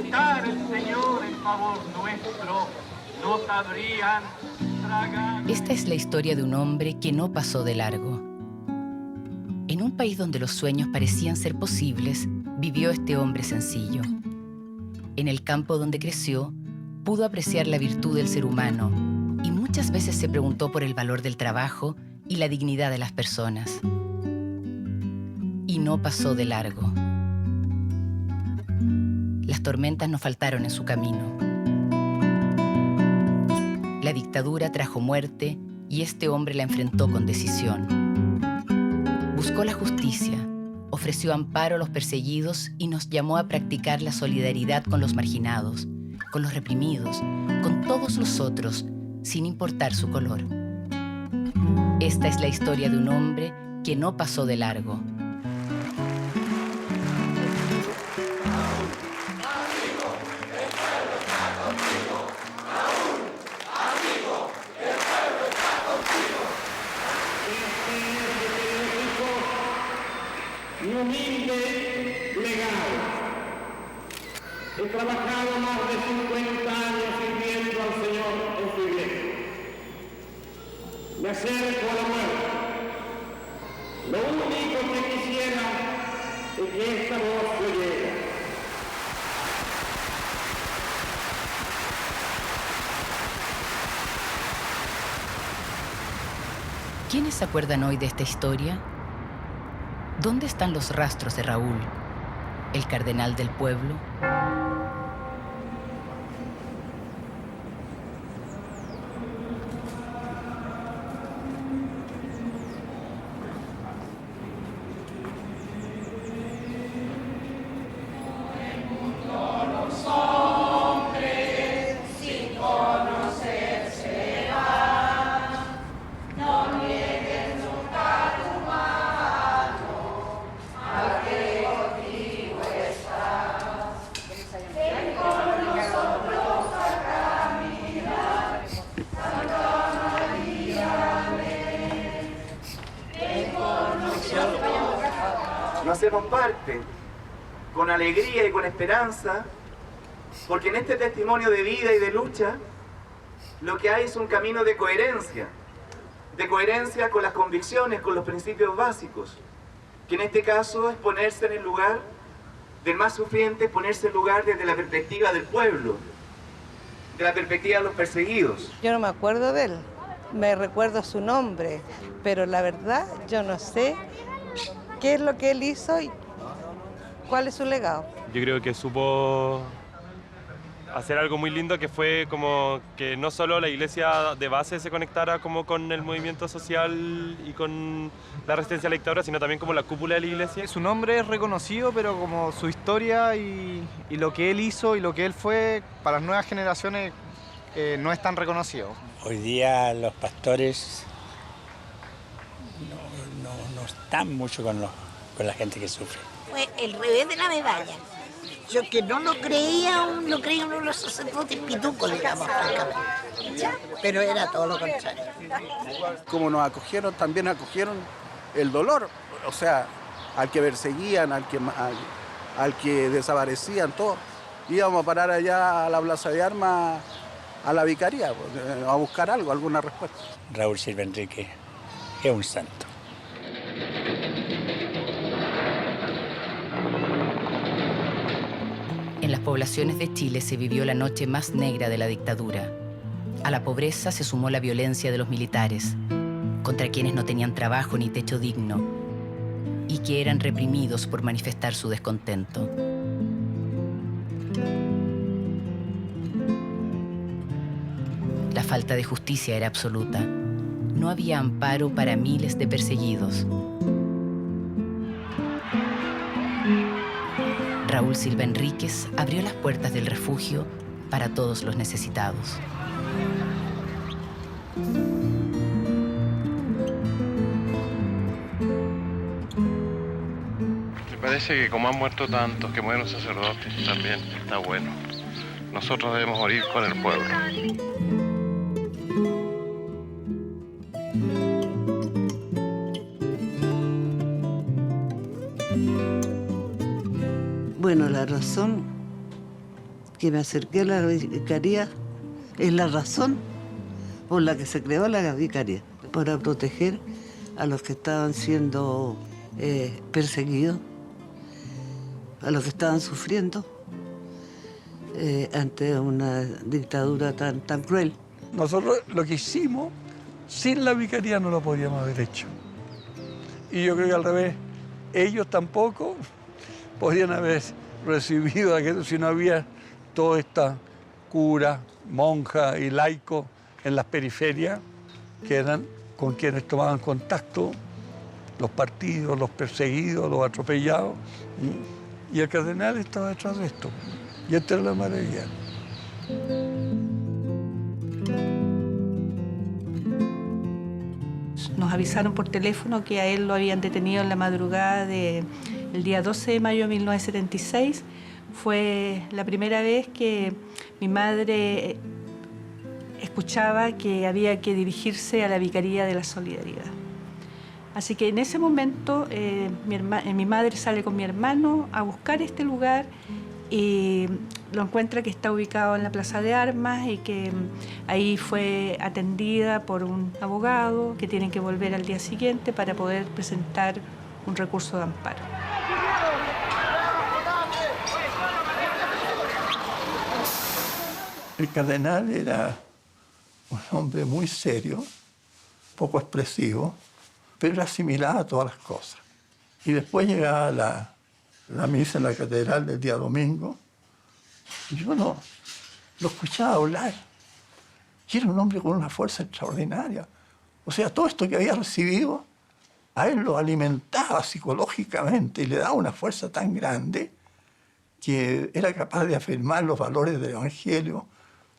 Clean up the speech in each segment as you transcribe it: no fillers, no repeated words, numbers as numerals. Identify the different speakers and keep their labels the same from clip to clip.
Speaker 1: quitar el Señor en favor nuestro, no sabrían tragar.
Speaker 2: Esta es la historia de un hombre que no pasó de largo. En un país donde los sueños parecían ser posibles, vivió este hombre sencillo. En el campo donde creció, pudo apreciar la virtud del ser humano y muchas veces se preguntó por el valor del trabajo y la dignidad de las personas. Y no pasó de largo. Las tormentas no faltaron en su camino. La dictadura trajo muerte y este hombre la enfrentó con decisión. Buscó la justicia, ofreció amparo a los perseguidos y nos llamó a practicar la solidaridad con los marginados, con los reprimidos, con todos los otros, sin importar su color. Esta es la historia de un hombre que no pasó de largo.
Speaker 3: Mi humilde legado. He trabajado más de 50 años sirviendo al Señor en su iglesia. Me acerco a la muerte. Lo único que quisiera es que esta voz se oyera.
Speaker 2: ¿Quiénes se acuerdan hoy de esta historia? ¿Dónde están los rastros de Raúl, el cardenal del pueblo?
Speaker 4: No hacemos parte con alegría y con esperanza, porque en este testimonio de vida y de lucha lo que hay es un camino de coherencia con las convicciones, con los principios básicos, que en este caso es ponerse en el lugar del más sufriente, ponerse en lugar desde la perspectiva del pueblo, de la perspectiva de los perseguidos.
Speaker 5: Yo no me acuerdo de él, me recuerdo su nombre, pero la verdad yo no sé qué es lo que él hizo y cuál es su legado.
Speaker 6: Yo creo que supo hacer algo muy lindo, que fue como que no solo la iglesia de base se conectara como con el movimiento social y con la resistencia a la dictadura, sino también como la cúpula de la iglesia.
Speaker 7: Su nombre es reconocido, pero como su historia y lo que él hizo y lo que él fue para las nuevas generaciones no es tan reconocido.
Speaker 8: Hoy día los pastores no están mucho con la gente que sufre.
Speaker 9: Fue el revés de la medalla. Yo que no lo creía uno de los sacerdotes pitucos, digamos, francamente. Pero era todo lo contrario.
Speaker 10: Como nos acogieron, también acogieron el dolor. O sea, al que perseguían, al que desaparecían, todo. Íbamos a parar allá a la Plaza de Armas, a la vicaría, a buscar algo, alguna respuesta.
Speaker 8: Raúl Silva Enrique es un santo.
Speaker 2: En las poblaciones de Chile se vivió la noche más negra de la dictadura. A la pobreza se sumó la violencia de los militares, contra quienes no tenían trabajo ni techo digno, y que eran reprimidos por manifestar su descontento. La falta de justicia era absoluta. No había amparo para miles de perseguidos. Raúl Silva Enríquez abrió las puertas del refugio para todos los necesitados.
Speaker 6: Me parece que como han muerto tantos, que mueren sacerdotes, también está bueno. Nosotros debemos morir con el pueblo.
Speaker 11: Bueno, la razón que me acerqué a la vicaría es la razón por la que se creó la vicaría, para proteger a los que estaban siendo perseguidos, a los que estaban sufriendo ante una dictadura tan cruel.
Speaker 12: Nosotros lo que hicimos, sin la vicaría no lo podríamos haber hecho. Y yo creo que al revés, ellos tampoco podrían haber recibido aquello si no había toda esta cura, monja y laico en las periferias, que eran con quienes tomaban contacto los partidos, los perseguidos, los atropellados. Y el cardenal estaba detrás de esto. Y esta es la maravilla.
Speaker 13: Nos avisaron por teléfono que a él lo habían detenido en la madrugada del día 12 de mayo de 1976. Fue la primera vez que mi madre escuchaba que había que dirigirse a la Vicaría de la Solidaridad. Así que en ese momento mi madre sale con mi hermano a buscar este lugar y lo encuentra que está ubicado en la Plaza de Armas y que ahí fue atendida por un abogado, que tienen que volver al día siguiente para poder presentar un recurso de amparo.
Speaker 12: El cardenal era un hombre muy serio, poco expresivo, pero asimilaba todas las cosas. Y después llegaba la misa en la catedral del día domingo, y yo no lo escuchaba hablar. Y era un hombre con una fuerza extraordinaria. O sea, todo esto que había recibido, a él lo alimentaba psicológicamente y le daba una fuerza tan grande que era capaz de afirmar los valores del Evangelio,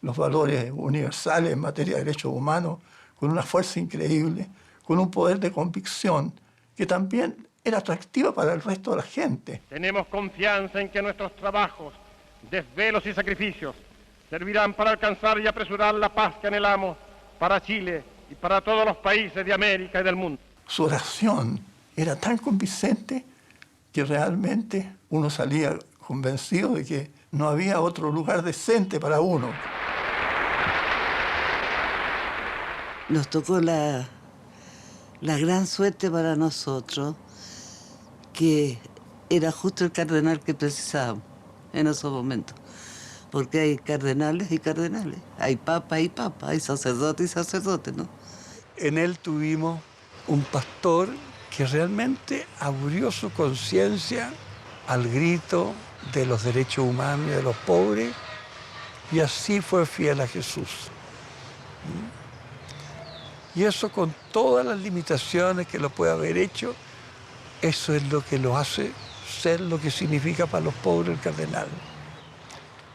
Speaker 12: los valores universales en materia de derechos humanos, con una fuerza increíble, con un poder de convicción que también era atractiva para el resto de la gente.
Speaker 3: Tenemos confianza en que nuestros trabajos, desvelos y sacrificios servirán para alcanzar y apresurar la paz que anhelamos para Chile y para todos los países de América y del mundo.
Speaker 12: Su oración era tan convincente que realmente uno salía convencido de que no había otro lugar decente para uno.
Speaker 11: Nos tocó la gran suerte para nosotros que era justo el cardenal que precisábamos en esos momentos. Porque hay cardenales y cardenales, hay papa y papa, hay sacerdote y sacerdote, ¿no?
Speaker 12: En él tuvimos un pastor que realmente abrió su conciencia al grito de los derechos humanos y de los pobres, y así fue fiel a Jesús. Y eso, con todas las limitaciones que lo puede haber hecho, eso es lo que lo hace ser lo que significa para los pobres el cardenal.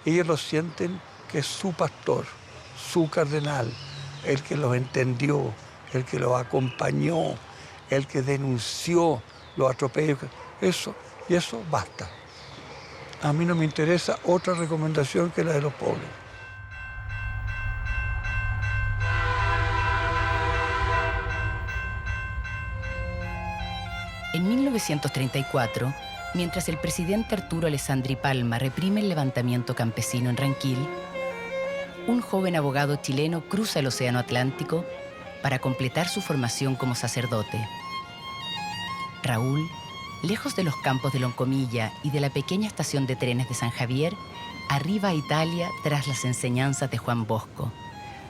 Speaker 12: Ellos lo sienten que es su pastor, su cardenal, el que los entendió, el que los acompañó, el que denunció los atropellos. Eso, y eso basta. A mí no me interesa otra recomendación que la de los pobres.
Speaker 2: En 1934, mientras el presidente Arturo Alessandri Palma reprime el levantamiento campesino en Ranquil, un joven abogado chileno cruza el Océano Atlántico para completar su formación como sacerdote. Raúl, lejos de los campos de Loncomilla y de la pequeña estación de trenes de San Javier, arriba a Italia tras las enseñanzas de Juan Bosco,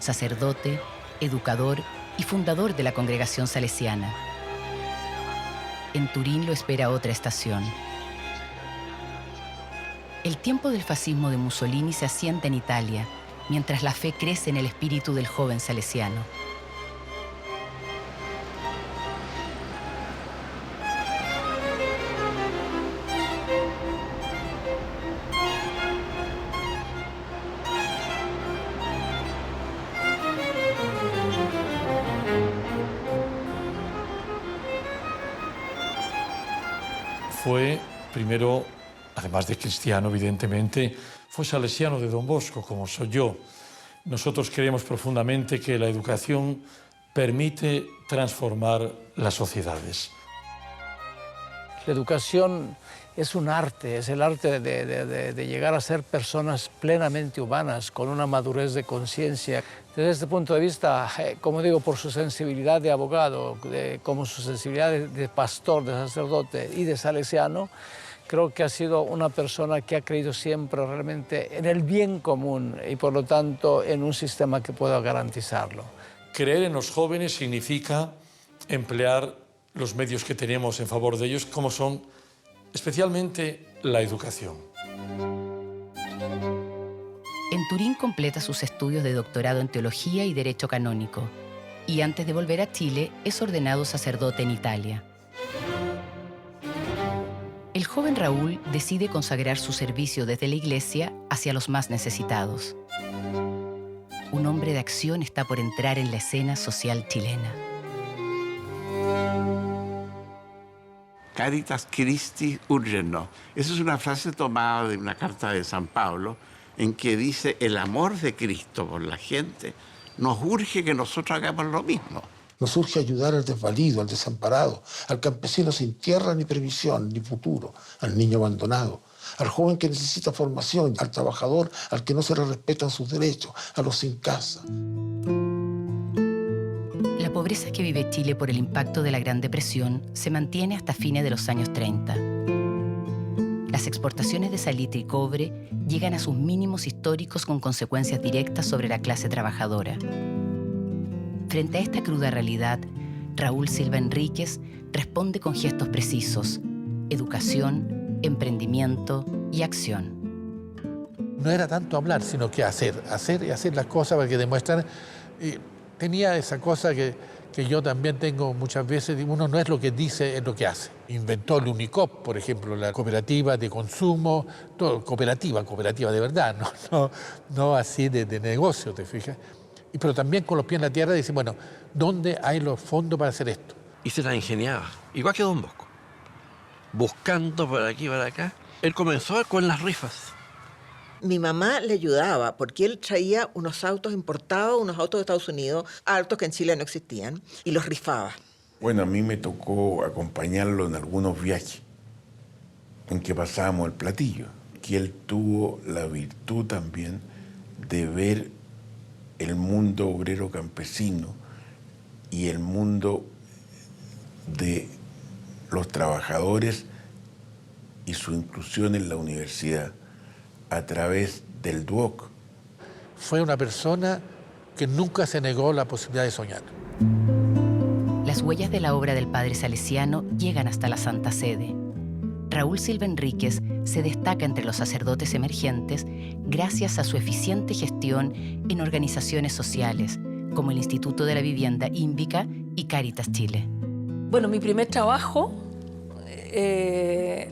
Speaker 2: sacerdote, educador y fundador de la congregación salesiana. En Turín lo espera otra estación. El tiempo del fascismo de Mussolini se asienta en Italia, mientras la fe crece en el espíritu del joven salesiano.
Speaker 14: Fue primero, además de cristiano, evidentemente, fue salesiano de Don Bosco, como soy yo. Nosotros creemos profundamente que la educación permite transformar las sociedades.
Speaker 15: La educación es un arte, es el arte de llegar a ser personas plenamente humanas, con una madurez de conciencia. Desde este punto de vista, como digo, por su sensibilidad de abogado, como su sensibilidad de pastor, de sacerdote y de salesiano, creo que ha sido una persona que ha creído siempre realmente en el bien común y por lo tanto en un sistema que pueda garantizarlo.
Speaker 14: Creer en los jóvenes significa emplear los medios que tenemos en favor de ellos, como son especialmente la educación.
Speaker 2: En Turín completa sus estudios de doctorado en Teología y Derecho Canónico y antes de volver a Chile es ordenado sacerdote en Italia. El joven Raúl decide consagrar su servicio desde la Iglesia hacia los más necesitados. Un hombre de acción está por entrar en la escena social chilena.
Speaker 16: Caritas Christi urgenos. Esa es una frase tomada de una carta de San Pablo en que dice: el amor de Cristo por la gente nos urge que nosotros hagamos lo mismo.
Speaker 17: Nos urge ayudar al desvalido, al desamparado, al campesino sin tierra ni previsión ni futuro, al niño abandonado, al joven que necesita formación, al trabajador al que no se le respetan sus derechos, a los sin casa.
Speaker 2: La pobreza que vive Chile por el impacto de la Gran Depresión se mantiene hasta fines de los años 30. Las exportaciones de salitre y cobre llegan a sus mínimos históricos con consecuencias directas sobre la clase trabajadora. Frente a esta cruda realidad, Raúl Silva Enríquez responde con gestos precisos: educación, emprendimiento y acción.
Speaker 18: No era tanto hablar, sino que hacer y hacer las cosas para que demuestran. Tenía esa cosa que yo también tengo muchas veces: uno no es lo que dice, es lo que hace. Inventó el Unicop, por ejemplo, la cooperativa de consumo, todo, cooperativa de verdad, no así de negocio, ¿te fijas? Pero también con los pies en la tierra dice, bueno, ¿dónde hay los fondos para hacer esto?
Speaker 19: Y se la ingeniaba, igual que Don Bosco. Buscando por aquí y por acá. Él comenzó con las rifas.
Speaker 20: Mi mamá le ayudaba porque él traía unos autos importados, unos autos de Estados Unidos, autos que en Chile no existían, y los rifaba.
Speaker 21: Bueno, a mí me tocó acompañarlo en algunos viajes en que pasábamos el platillo, que él tuvo la virtud también de ver el mundo obrero campesino y el mundo de los trabajadores y su inclusión en la universidad a través del DUOC.
Speaker 18: Fue una persona que nunca se negó la posibilidad de soñar.
Speaker 2: Las huellas de la obra del padre salesiano llegan hasta la Santa Sede. Raúl Silva Enríquez se destaca entre los sacerdotes emergentes gracias a su eficiente gestión en organizaciones sociales, como el Instituto de la Vivienda Ínvica y Cáritas Chile.
Speaker 22: Bueno, mi primer trabajo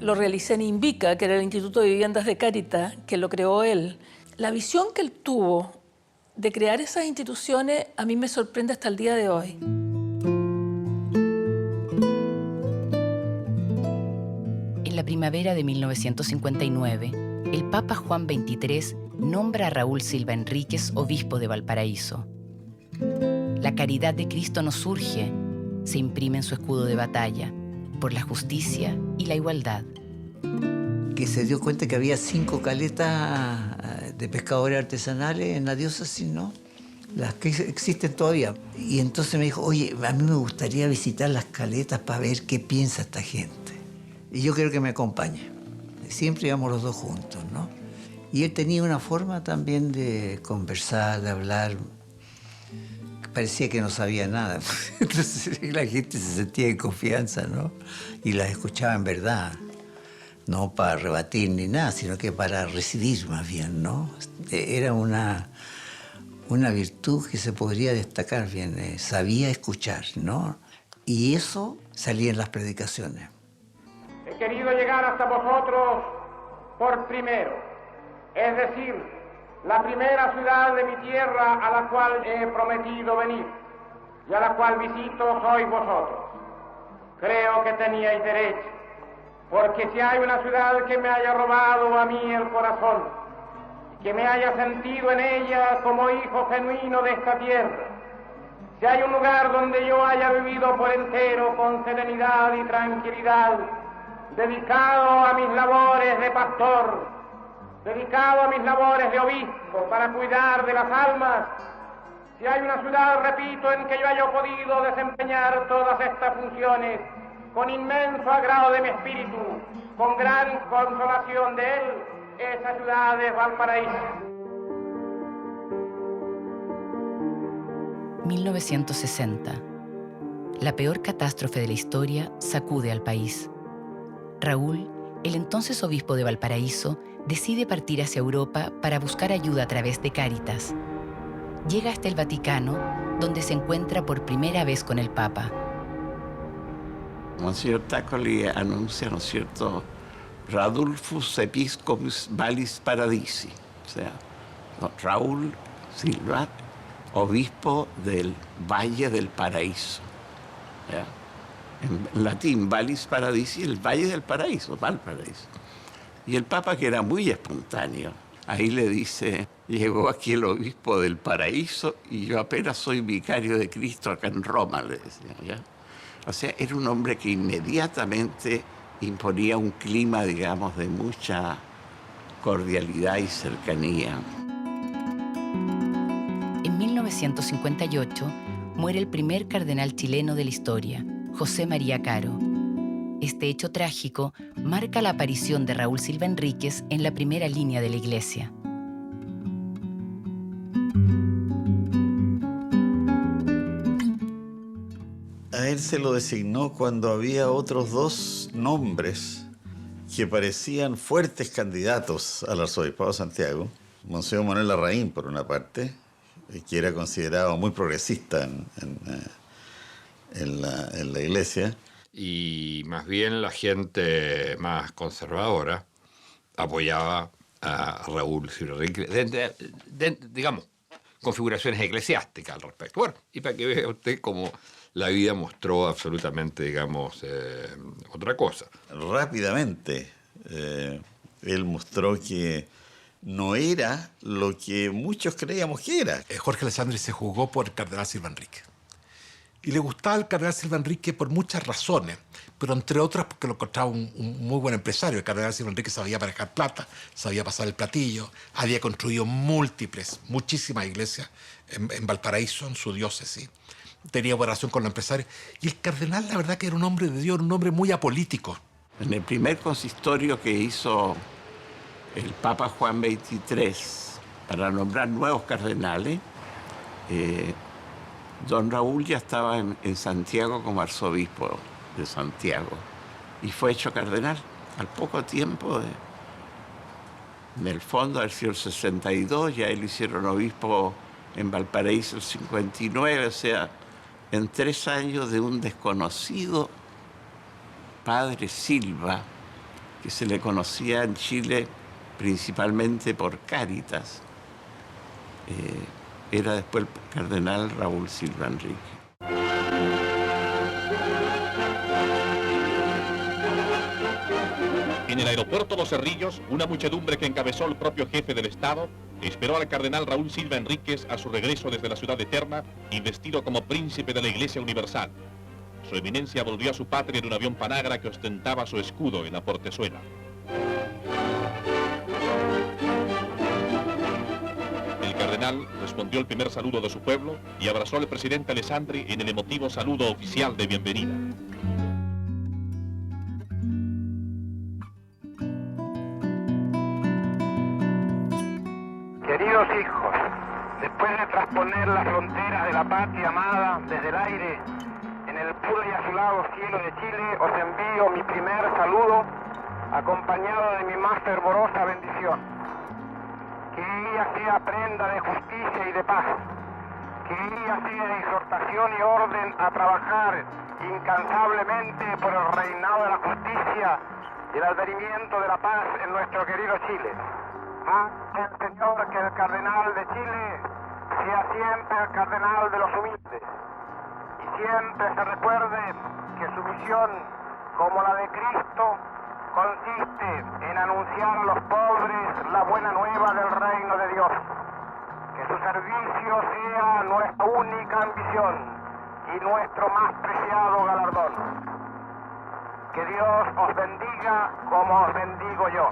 Speaker 22: lo realicé en Invica, que era el Instituto de Viviendas de Cáritas, que lo creó él. La visión que él tuvo de crear esas instituciones a mí me sorprende hasta el día de hoy.
Speaker 2: En la primavera de 1959, el Papa Juan XXIII nombra a Raúl Silva Enríquez obispo de Valparaíso. La caridad de Cristo nos urge, se imprime en su escudo de batalla, por la justicia y la igualdad.
Speaker 11: Que se dio cuenta que había 5 caletas de pescadores artesanales en la diócesis, ¿no? Las que existen todavía. Y entonces me dijo, oye, a mí me gustaría visitar las caletas para ver qué piensa esta gente. Y yo quiero que me acompañe. Siempre íbamos los dos juntos, ¿no? Y él tenía una forma también de conversar, de hablar. Parecía que no sabía nada. Entonces la gente se sentía en confianza, ¿no? Y las escuchaba en verdad. No para rebatir ni nada, sino que para recibir más bien, ¿no? Era una virtud que se podría destacar bien. Sabía escuchar, ¿no? Y eso salía en las predicaciones.
Speaker 3: He querido llegar hasta vosotros por primero, es decir, la primera ciudad de mi tierra a la cual he prometido venir y a la cual visito sois vosotros. Creo que teníais derecho, porque si hay una ciudad que me haya robado a mí el corazón, que me haya sentido en ella como hijo genuino de esta tierra, si hay un lugar donde yo haya vivido por entero con serenidad y tranquilidad, dedicado a mis labores de pastor, dedicado a mis labores de obispo para cuidar de las almas, si hay una ciudad, repito, en que yo haya podido desempeñar todas estas funciones con inmenso agrado de mi espíritu, con gran consolación de él, esa ciudad es Valparaíso.
Speaker 2: 1960. La peor catástrofe de la historia sacude al país. Raúl, el entonces obispo de Valparaíso, decide partir hacia Europa para buscar ayuda a través de Cáritas. Llega hasta el Vaticano, donde se encuentra por primera vez con el Papa.
Speaker 16: Monseñor Tácoli anuncia, ¿no es cierto?, Radulfus Episcopus Vallis Paradisi, o sea, Raúl Silva, obispo del Valle del Paraíso. ¿Ya? En latín, Vallis Paradisi, el Valle del Paraíso, Valparaíso. Y el Papa, que era muy espontáneo, ahí le dice, llegó aquí el obispo del Paraíso y yo apenas soy vicario de Cristo acá en Roma, le decía, ¿ya? O sea, era un hombre que inmediatamente imponía un clima, digamos, de mucha cordialidad y cercanía.
Speaker 2: En 1958 muere el primer cardenal chileno de la historia, José María Caro. Este hecho trágico marca la aparición de Raúl Silva Enríquez en la primera línea de la Iglesia.
Speaker 1: A él se lo designó cuando había otros dos nombres que parecían fuertes candidatos al arzobispado de Santiago. Monseñor Manuel Larraín, por una parte, que era considerado muy progresista en la Iglesia.
Speaker 4: Y más bien la gente más conservadora apoyaba a Raúl Silva Enríquez, digamos, configuraciones eclesiásticas al respecto. Bueno, y para que vea usted cómo la vida mostró absolutamente, digamos, otra cosa.
Speaker 1: Rápidamente, él mostró que no era lo que muchos creíamos que era.
Speaker 23: Jorge Alessandri se jugó por el cardenal Silva Enríquez. Y le gustaba el cardenal Silva Enríquez por muchas razones, pero entre otras porque lo encontraba un muy buen empresario. El cardenal Silva Enríquez sabía manejar plata, sabía pasar el platillo, había construido muchísimas iglesias en Valparaíso, en su diócesis. Tenía buena relación con los empresarios. Y el cardenal, la verdad, que era un hombre de Dios, un hombre muy apolítico.
Speaker 16: En el primer consistorio que hizo el Papa Juan XXIII para nombrar nuevos cardenales, don Raúl ya estaba en Santiago como arzobispo de Santiago y fue hecho cardenal al poco tiempo. En el fondo, al siglo 62, ya él hicieron obispo en Valparaíso el 59, o sea, en 3 años de un desconocido padre Silva, que se le conocía en Chile principalmente por Cáritas. Era después el cardenal Raúl Silva Enríquez.
Speaker 24: En el aeropuerto Los Cerrillos, una muchedumbre que encabezó el propio jefe del Estado esperó al cardenal Raúl Silva Enríquez a su regreso desde la ciudad eterna, investido como príncipe de la Iglesia Universal. Su eminencia volvió a su patria en un avión Panagra que ostentaba su escudo en la portezuela. El cardenal respondió el primer saludo de su pueblo y abrazó al presidente Alessandri en el emotivo saludo oficial de bienvenida.
Speaker 3: Queridos hijos, después de trasponer las fronteras de la patria amada desde el aire, en el puro y azulado cielo de Chile, os envío mi primer saludo, acompañado de mi más fervorosa bendición. Que ella sea prenda de justicia y de paz, que ella sea exhortación y orden a trabajar incansablemente por el reinado de la justicia y el advenimiento de la paz en nuestro querido Chile. Mande el Señor que el cardenal de Chile sea siempre el cardenal de los humildes y siempre se recuerde que su misión, como la de Cristo, consiste en anunciar a los pobres la buena nueva del reino de Dios. Que su servicio sea nuestra única ambición y nuestro más preciado galardón. Que Dios Dios os bendiga como os bendigo yo.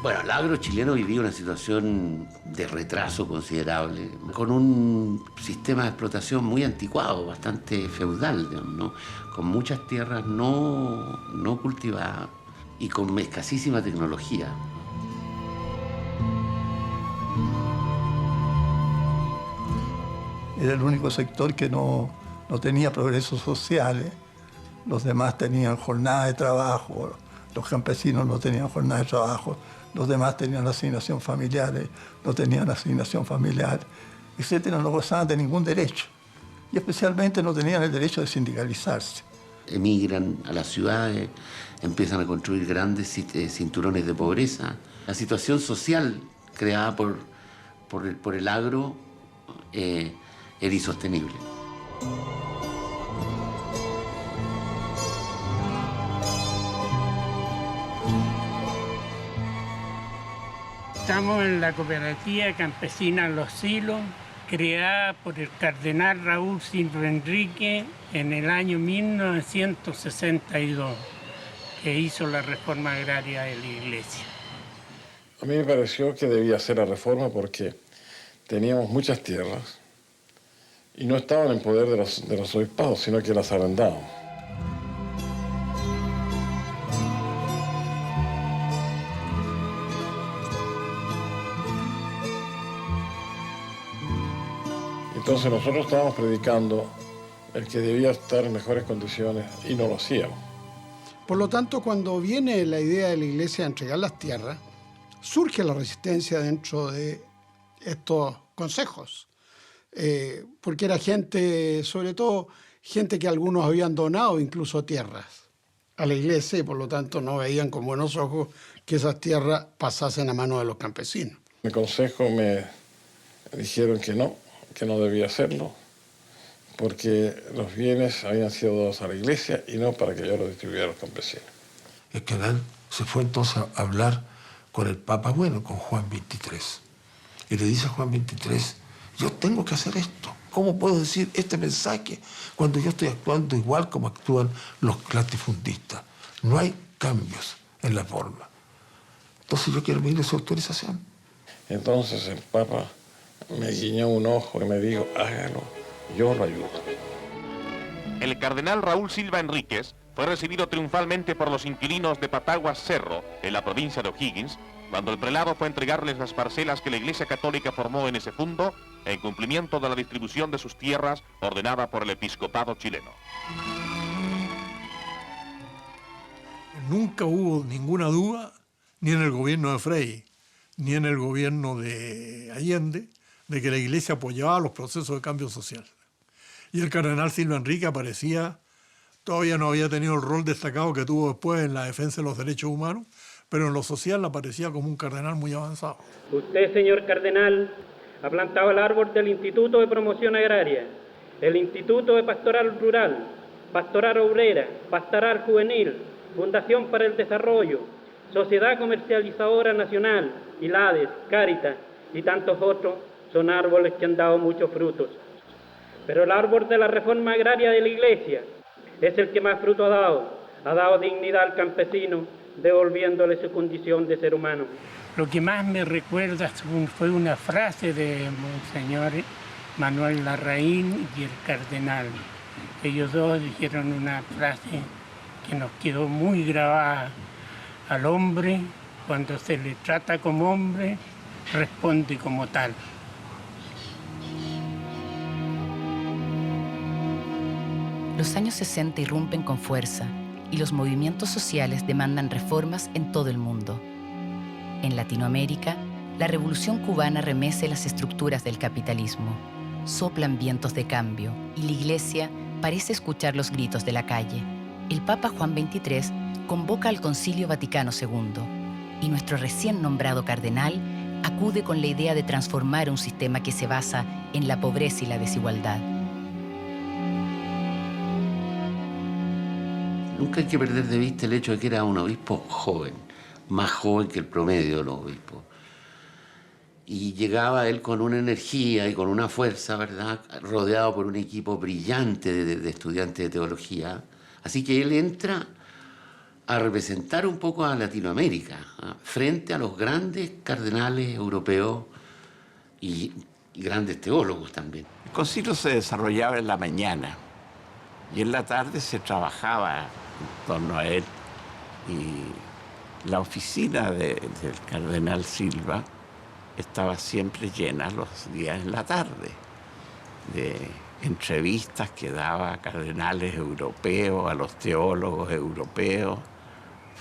Speaker 5: Bueno, el agro chileno vivía una situación de retraso considerable, con un sistema de explotación muy anticuado, bastante feudal, digamos, ¿no? Con muchas tierras no cultivadas y con escasísima tecnología.
Speaker 12: Era el único sector que no tenía progresos sociales. Los demás tenían jornada de trabajo, los campesinos no tenían jornada de trabajo. Los demás tenían asignación familiar, no tenían asignación familiar, etcétera, no gozaban de ningún derecho. Y especialmente no tenían el derecho de sindicalizarse.
Speaker 5: Emigran a las ciudades, empiezan a construir grandes cinturones de pobreza. La situación social creada por el agro era insostenible.
Speaker 7: Estamos en la cooperativa campesina Los Silos, creada por el cardenal Raúl Silva Enrique en el año 1962, que hizo la reforma agraria de la iglesia.
Speaker 9: A mí me pareció que debía hacer la reforma porque teníamos muchas tierras y no estaban en poder de los obispados, sino que las arrendábamos. Entonces nosotros estábamos predicando el que debía estar en mejores condiciones y no lo hacíamos.
Speaker 10: Por lo tanto, cuando viene la idea de la iglesia de entregar las tierras, surge la resistencia dentro de estos consejos. Porque era gente, sobre todo gente que algunos habían donado incluso tierras a la iglesia y por lo tanto no veían con buenos ojos que esas tierras pasasen a manos de los campesinos.
Speaker 9: En el consejo me dijeron que no debía hacerlo, porque los bienes habían sido dados a la iglesia y no para que yo los distribuyera a los campesinos.
Speaker 17: El cardenal se fue entonces a hablar con el Papa Bueno, con Juan XXIII. Y le dice a Juan XXIII, yo tengo que hacer esto. ¿Cómo puedo decir este mensaje cuando yo estoy actuando igual como actúan los latifundistas? No hay cambios en la forma. Entonces yo quiero pedirle su autorización.
Speaker 9: Entonces el Papa me guiñó un ojo y me dijo, hágalo, yo lo ayudo.
Speaker 24: El cardenal Raúl Silva Enríquez fue recibido triunfalmente por los inquilinos de Pataguas Cerro, en la provincia de O'Higgins, cuando el prelado fue a entregarles las parcelas que la Iglesia Católica formó en ese fundo, en cumplimiento de la distribución de sus tierras ordenada por el episcopado chileno.
Speaker 14: Nunca hubo ninguna duda, ni en el gobierno de Frei, ni en el gobierno de Allende, de que la Iglesia apoyaba los procesos de cambio social. Y el cardenal Silva Enrique todavía no había tenido el rol destacado que tuvo después en la defensa de los derechos humanos, pero en lo social aparecía como un cardenal muy avanzado.
Speaker 7: Usted, señor cardenal, ha plantado el árbol del Instituto de Promoción Agraria, el Instituto de Pastoral Rural, Pastoral Obrera, Pastoral Juvenil, Fundación para el Desarrollo, Sociedad Comercializadora Nacional, ILADES, Cáritas y tantos otros. Son árboles que han dado muchos frutos. Pero el árbol de la reforma agraria de la Iglesia es el que más fruto ha dado dignidad al campesino, devolviéndole su condición de ser humano. Lo que más me recuerda fue una frase de Monseñor Manuel Larraín y el cardenal. Ellos dos dijeron una frase que nos quedó muy grabada. Al hombre, cuando se le trata como hombre, responde como tal.
Speaker 2: Los años 60 irrumpen con fuerza y los movimientos sociales demandan reformas en todo el mundo. En Latinoamérica, la revolución cubana remece las estructuras del capitalismo. Soplan vientos de cambio y la Iglesia parece escuchar los gritos de la calle. El Papa Juan XXIII convoca al Concilio Vaticano II y nuestro recién nombrado cardenal acude con la idea de transformar un sistema que se basa en la pobreza y la desigualdad.
Speaker 5: Nunca hay que perder de vista el hecho de que era un obispo joven, más joven que el promedio de los obispos. Y llegaba él con una energía y con una fuerza, ¿verdad?, rodeado por un equipo brillante de estudiantes de teología. Así que él entra a representar un poco a Latinoamérica, ¿eh?, frente a los grandes cardenales europeos y grandes teólogos también.
Speaker 16: El concilio se desarrollaba en la mañana y en la tarde se trabajaba en torno a él. Y la oficina del cardenal Silva estaba siempre llena los días en la tarde de entrevistas que daba a cardenales europeos, a los teólogos europeos.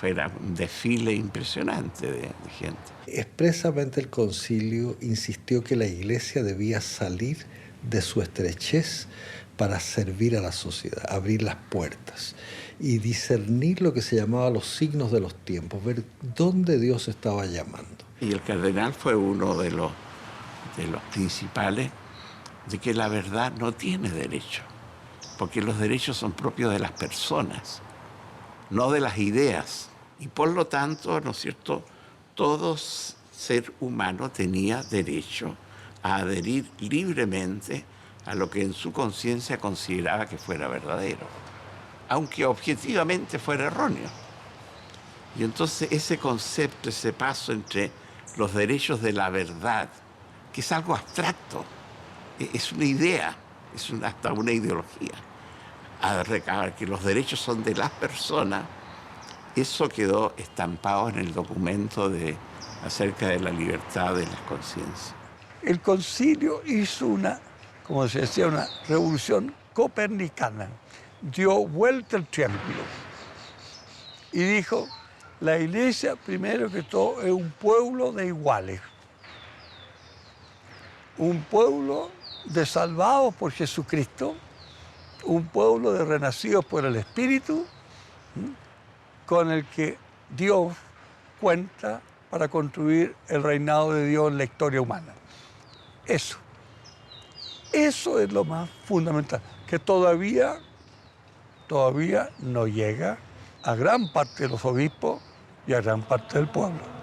Speaker 16: Era un desfile impresionante de gente.
Speaker 6: Expresamente el concilio insistió que la Iglesia debía salir de su estrechez para servir a la sociedad, abrir las puertas y discernir lo que se llamaba los signos de los tiempos, ver dónde Dios estaba llamando.
Speaker 16: Y el cardenal fue uno de los principales de que la verdad no tiene derecho, porque los derechos son propios de las personas, no de las ideas. Y por lo tanto, ¿no es cierto?, todo ser humano tenía derecho a adherir libremente a lo que en su conciencia consideraba que fuera verdadero, aunque objetivamente fuera erróneo. Y entonces ese concepto, ese paso entre los derechos de la verdad, que es algo abstracto, es una idea, es hasta una ideología, a recabar que los derechos son de las personas, eso quedó estampado en el documento acerca de la libertad de las conciencias.
Speaker 12: El concilio hizo como se decía, una revolución copernicana. Dio vuelta el triángulo y dijo, la Iglesia, primero que todo, es un pueblo de iguales. Un pueblo de salvados por Jesucristo, un pueblo de renacidos por el Espíritu, con el que Dios cuenta para construir el reinado de Dios en la historia humana. Eso es lo más fundamental, que todavía no llega a gran parte de los obispos y a gran parte del pueblo.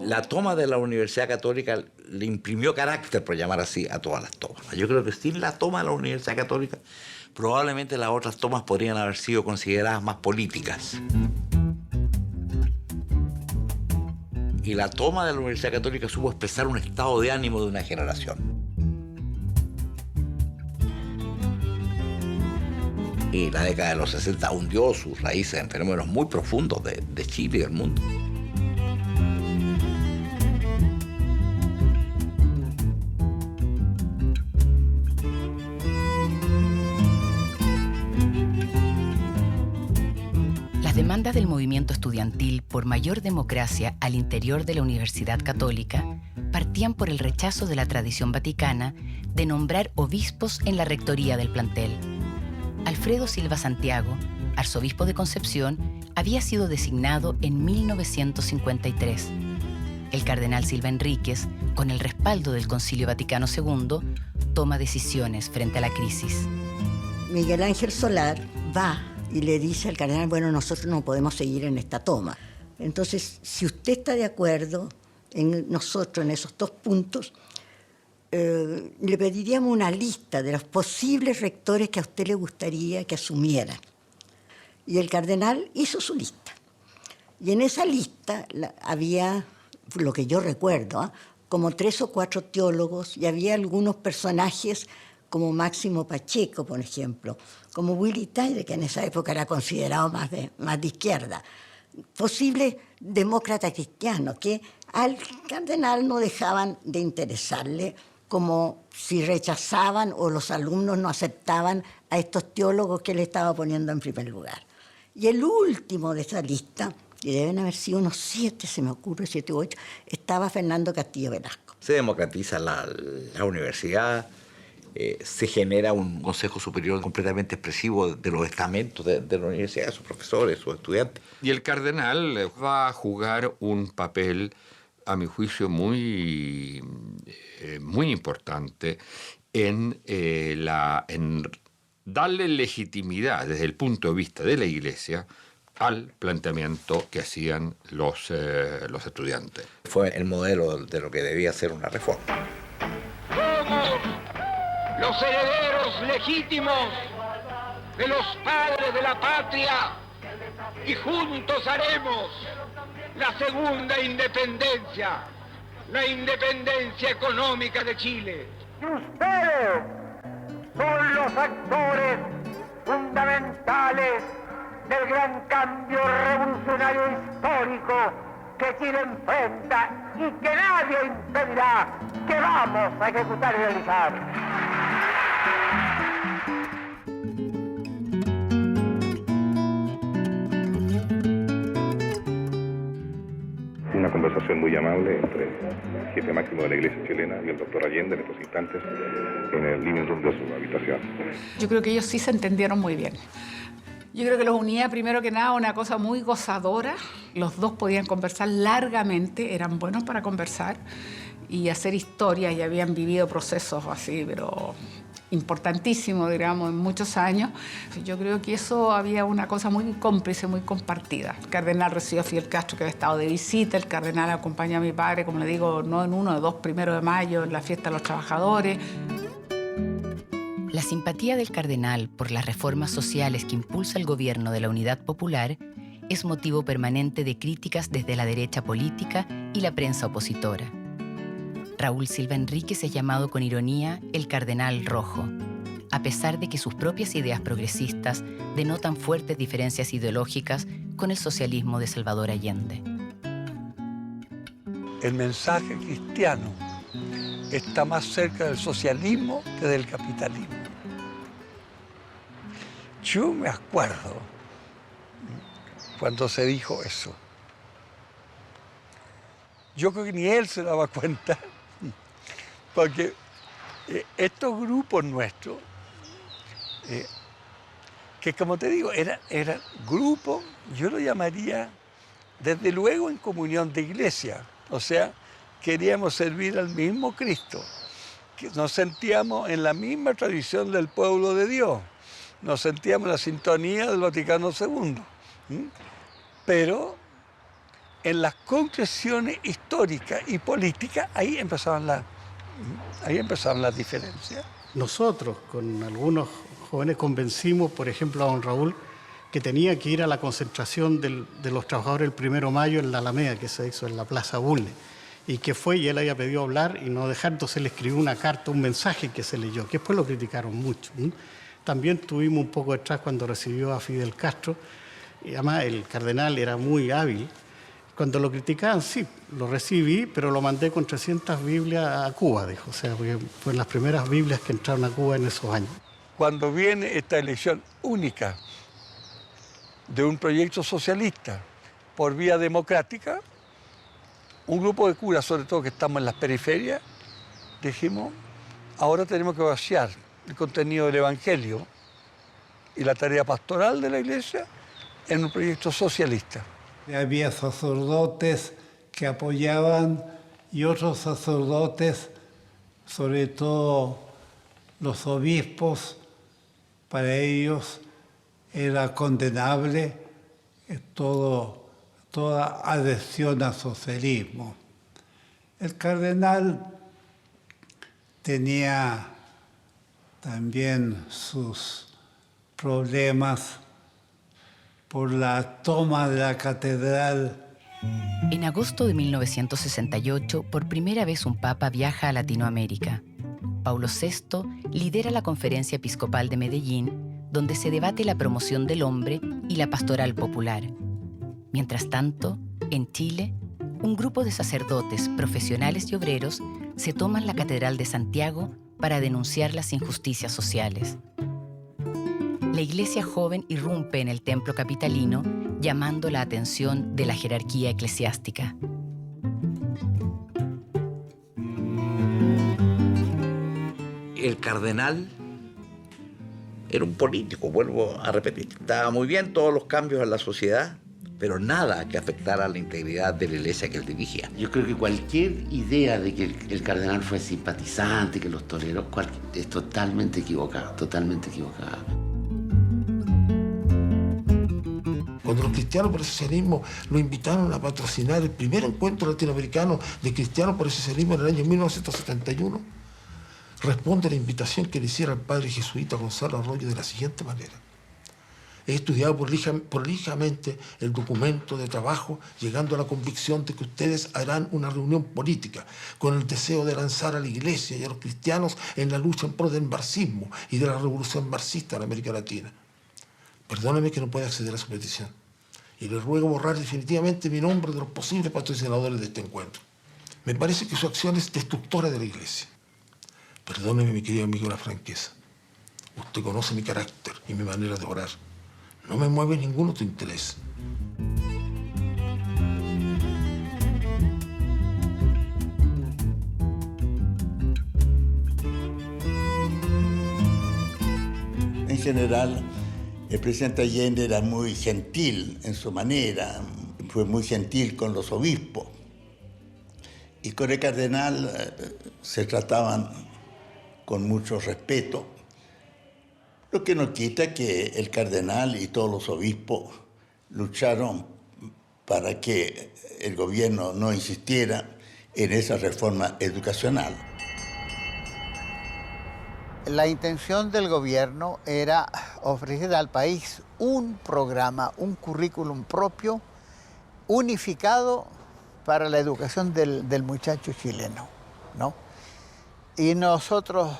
Speaker 8: La toma de la Universidad Católica le imprimió carácter, por llamar así, a todas las tomas. Yo creo que sin la toma de la Universidad Católica, probablemente las otras tomas podrían haber sido consideradas más políticas. Y la toma de la Universidad Católica supo expresar un estado de ánimo de una generación. Y la década de los 60 hundió sus raíces en fenómenos muy profundos de Chile y del mundo.
Speaker 2: Las demandas del movimiento estudiantil por mayor democracia al interior de la Universidad Católica partían por el rechazo de la tradición vaticana de nombrar obispos en la rectoría del plantel. Alfredo Silva Santiago, arzobispo de Concepción, había sido designado en 1953. El cardenal Silva Enríquez, con el respaldo del Concilio Vaticano II, toma decisiones frente a la crisis.
Speaker 13: Miguel Ángel Solar va y le dice al cardenal, bueno, nosotros no podemos seguir en esta toma. Entonces, si usted está de acuerdo en nosotros en esos dos puntos, le pediríamos una lista de los posibles rectores que a usted le gustaría que asumieran. Y el cardenal hizo su lista. Y en esa lista había, lo que yo recuerdo, como 3 o 4 teólogos, y había algunos personajes como Máximo Pacheco, por ejemplo, como Willy Tayre, que en esa época era considerado más de izquierda, posibles demócratas cristianos, que al cardenal no dejaban de interesarle, como si rechazaban o los alumnos no aceptaban a estos teólogos que él estaba poniendo en primer lugar. Y el último de esa lista y deben haber sido unos 7, se me ocurre, 7 u 8, estaba Fernando Castillo Velasco.
Speaker 8: Se democratiza la universidad, se genera un consejo superior completamente expresivo de los estamentos de la universidad, sus profesores, sus estudiantes.
Speaker 4: Y el cardenal va a jugar un papel, a mi juicio, muy importante en darle legitimidad desde el punto de vista de la Iglesia al planteamiento que hacían los estudiantes.
Speaker 8: Fue el modelo de lo que debía ser una reforma.
Speaker 3: Somos los herederos legítimos de los padres de la patria y juntos haremos la segunda independencia, la independencia económica de Chile. Y ustedes son los actores fundamentales del gran cambio revolucionario histórico que Chile enfrenta y que nadie impedirá que vamos a ejecutar y realizar.
Speaker 15: Una conversación muy amable entre el jefe máximo de la Iglesia chilena y el doctor Allende en estos instantes en el living room de su habitación.
Speaker 19: Yo creo que ellos sí se entendieron muy bien. Yo creo que los unía primero que nada una cosa muy gozadora. Los dos podían conversar largamente, eran buenos para conversar y hacer historia, y habían vivido procesos así, pero importantísimos, digamos, en muchos años. Yo creo que eso había una cosa muy cómplice, muy compartida. El cardenal recibió a Fidel Castro, que había estado de visita. El cardenal acompañó a mi padre, como le digo, no en 1 o 2 1 de mayo, en la fiesta de los trabajadores.
Speaker 2: La simpatía del cardenal por las reformas sociales que impulsa el gobierno de la Unidad Popular es motivo permanente de críticas desde la derecha política y la prensa opositora. Raúl Silva Enríquez es llamado con ironía el cardenal rojo, a pesar de que sus propias ideas progresistas denotan fuertes diferencias ideológicas con el socialismo de Salvador Allende.
Speaker 20: El mensaje cristiano está más cerca del socialismo que del capitalismo. Yo me acuerdo cuando se dijo eso. Yo creo que ni él se daba cuenta, porque estos grupos nuestros, que como te digo, eran grupos, yo lo llamaría, desde luego, en comunión de iglesia. O sea, queríamos servir al mismo Cristo, que nos sentíamos en la misma tradición del pueblo de Dios, nos sentíamos en la sintonía del Vaticano II, pero en las concreciones históricas y políticas, ahí empezaban las diferencias.
Speaker 10: Nosotros, con algunos jóvenes, convencimos, por ejemplo, a don Raúl, que tenía que ir a la concentración de los trabajadores el 1 de mayo en la Alameda, que se hizo en la Plaza Bulnes, y que fue, y él había pedido hablar y no dejar, entonces le escribió una carta, un mensaje que se leyó, que después lo criticaron mucho. También tuvimos un poco detrás cuando recibió a Fidel Castro, y además el cardenal era muy hábil. Cuando lo criticaban, sí, lo recibí, pero lo mandé con 300 Biblias a Cuba, dijo. O sea, porque fueron las primeras Biblias que entraron a Cuba en esos años.
Speaker 20: Cuando viene esta elección única de un proyecto socialista por vía democrática, un grupo de curas, sobre todo que estamos en las periferias, dijimos, ahora tenemos que vaciar el contenido del Evangelio y la tarea pastoral de la Iglesia en un proyecto socialista.
Speaker 21: Había sacerdotes que apoyaban y otros sacerdotes, sobre todo los obispos, para ellos era condenable toda adhesión al socialismo. El cardenal tenía también sus problemas por la toma de la catedral.
Speaker 2: En agosto de 1968, por primera vez un papa viaja a Latinoamérica. Paulo VI lidera la Conferencia Episcopal de Medellín, donde se debate la promoción del hombre y la pastoral popular. Mientras tanto, en Chile, un grupo de sacerdotes, profesionales y obreros se toman la Catedral de Santiago para denunciar las injusticias sociales. La iglesia joven irrumpe en el templo capitalino, llamando la atención de la jerarquía eclesiástica.
Speaker 8: El cardenal era un político, vuelvo a repetir. Estaba muy bien todos los cambios en la sociedad, pero nada que afectara a la integridad de la iglesia que él dirigía.
Speaker 5: Yo creo que cualquier idea de que el cardenal fue simpatizante, que los toleró, es totalmente equivocada, totalmente equivocada.
Speaker 17: Cuando los cristianos por el socialismo lo invitaron a patrocinar el primer encuentro latinoamericano de cristianos por el socialismo en el año 1971, responde a la invitación que le hiciera el padre jesuita Gonzalo Arroyo de la siguiente manera. He estudiado prolijamente el documento de trabajo, llegando a la convicción de que ustedes harán una reunión política con el deseo de lanzar a la Iglesia y a los cristianos en la lucha en pro del marxismo y de la revolución marxista en América Latina. Perdóneme que no pueda acceder a su petición y le ruego borrar definitivamente mi nombre de los posibles patrocinadores de este encuentro. Me parece que su acción es destructora de la Iglesia. Perdóneme, mi querido amigo, la franqueza. Usted conoce mi carácter y mi manera de orar. No me mueve ningún otro interés.
Speaker 1: En general, el presidente Allende era muy gentil en su manera, fue muy gentil con los obispos. Y con el cardenal se trataban con mucho respeto. Lo que no quita que el cardenal y todos los obispos lucharon para que el gobierno no insistiera en esa reforma educacional.
Speaker 11: La intención del gobierno era ofrecer al país un programa, un currículum propio, unificado para la educación del muchacho chileno, ¿no? Y nosotros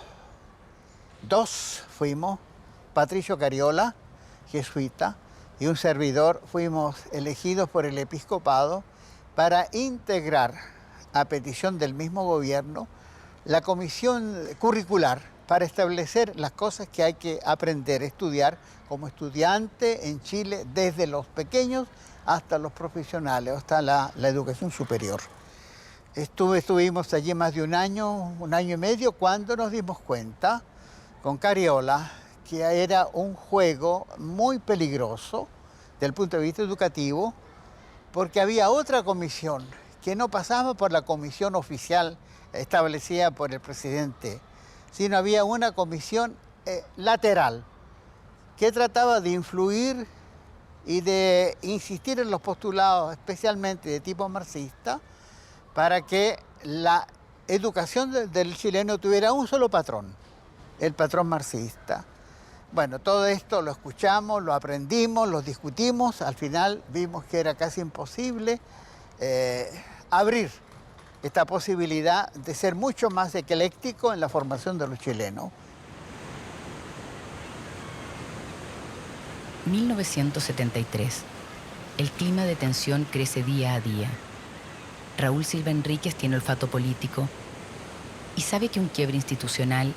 Speaker 11: dos fuimos, Patricio Cariola, jesuita, y un servidor, fuimos elegidos por el episcopado para integrar, a petición del mismo gobierno, la comisión curricular para establecer las cosas que hay que aprender, estudiar como estudiante en Chile, desde los pequeños hasta los profesionales, hasta la educación superior. Estuvimos allí más de un año y medio, cuando nos dimos cuenta, con Cariola, que era un juego muy peligroso desde el punto de vista educativo, porque había otra comisión que no pasaba por la comisión oficial establecida por el presidente, sino había una comisión lateral que trataba de influir y de insistir en los postulados, especialmente de tipo marxista, para que la educación del chileno tuviera un solo patrón, el patrón marxista. Bueno, todo esto lo escuchamos, lo aprendimos, lo discutimos, al final vimos que era casi imposible abrir esta posibilidad de ser mucho más ecléctico en la formación de los chilenos.
Speaker 2: 1973. El clima de tensión crece día a día. Raúl Silva Enríquez tiene olfato político y sabe que un quiebre institucional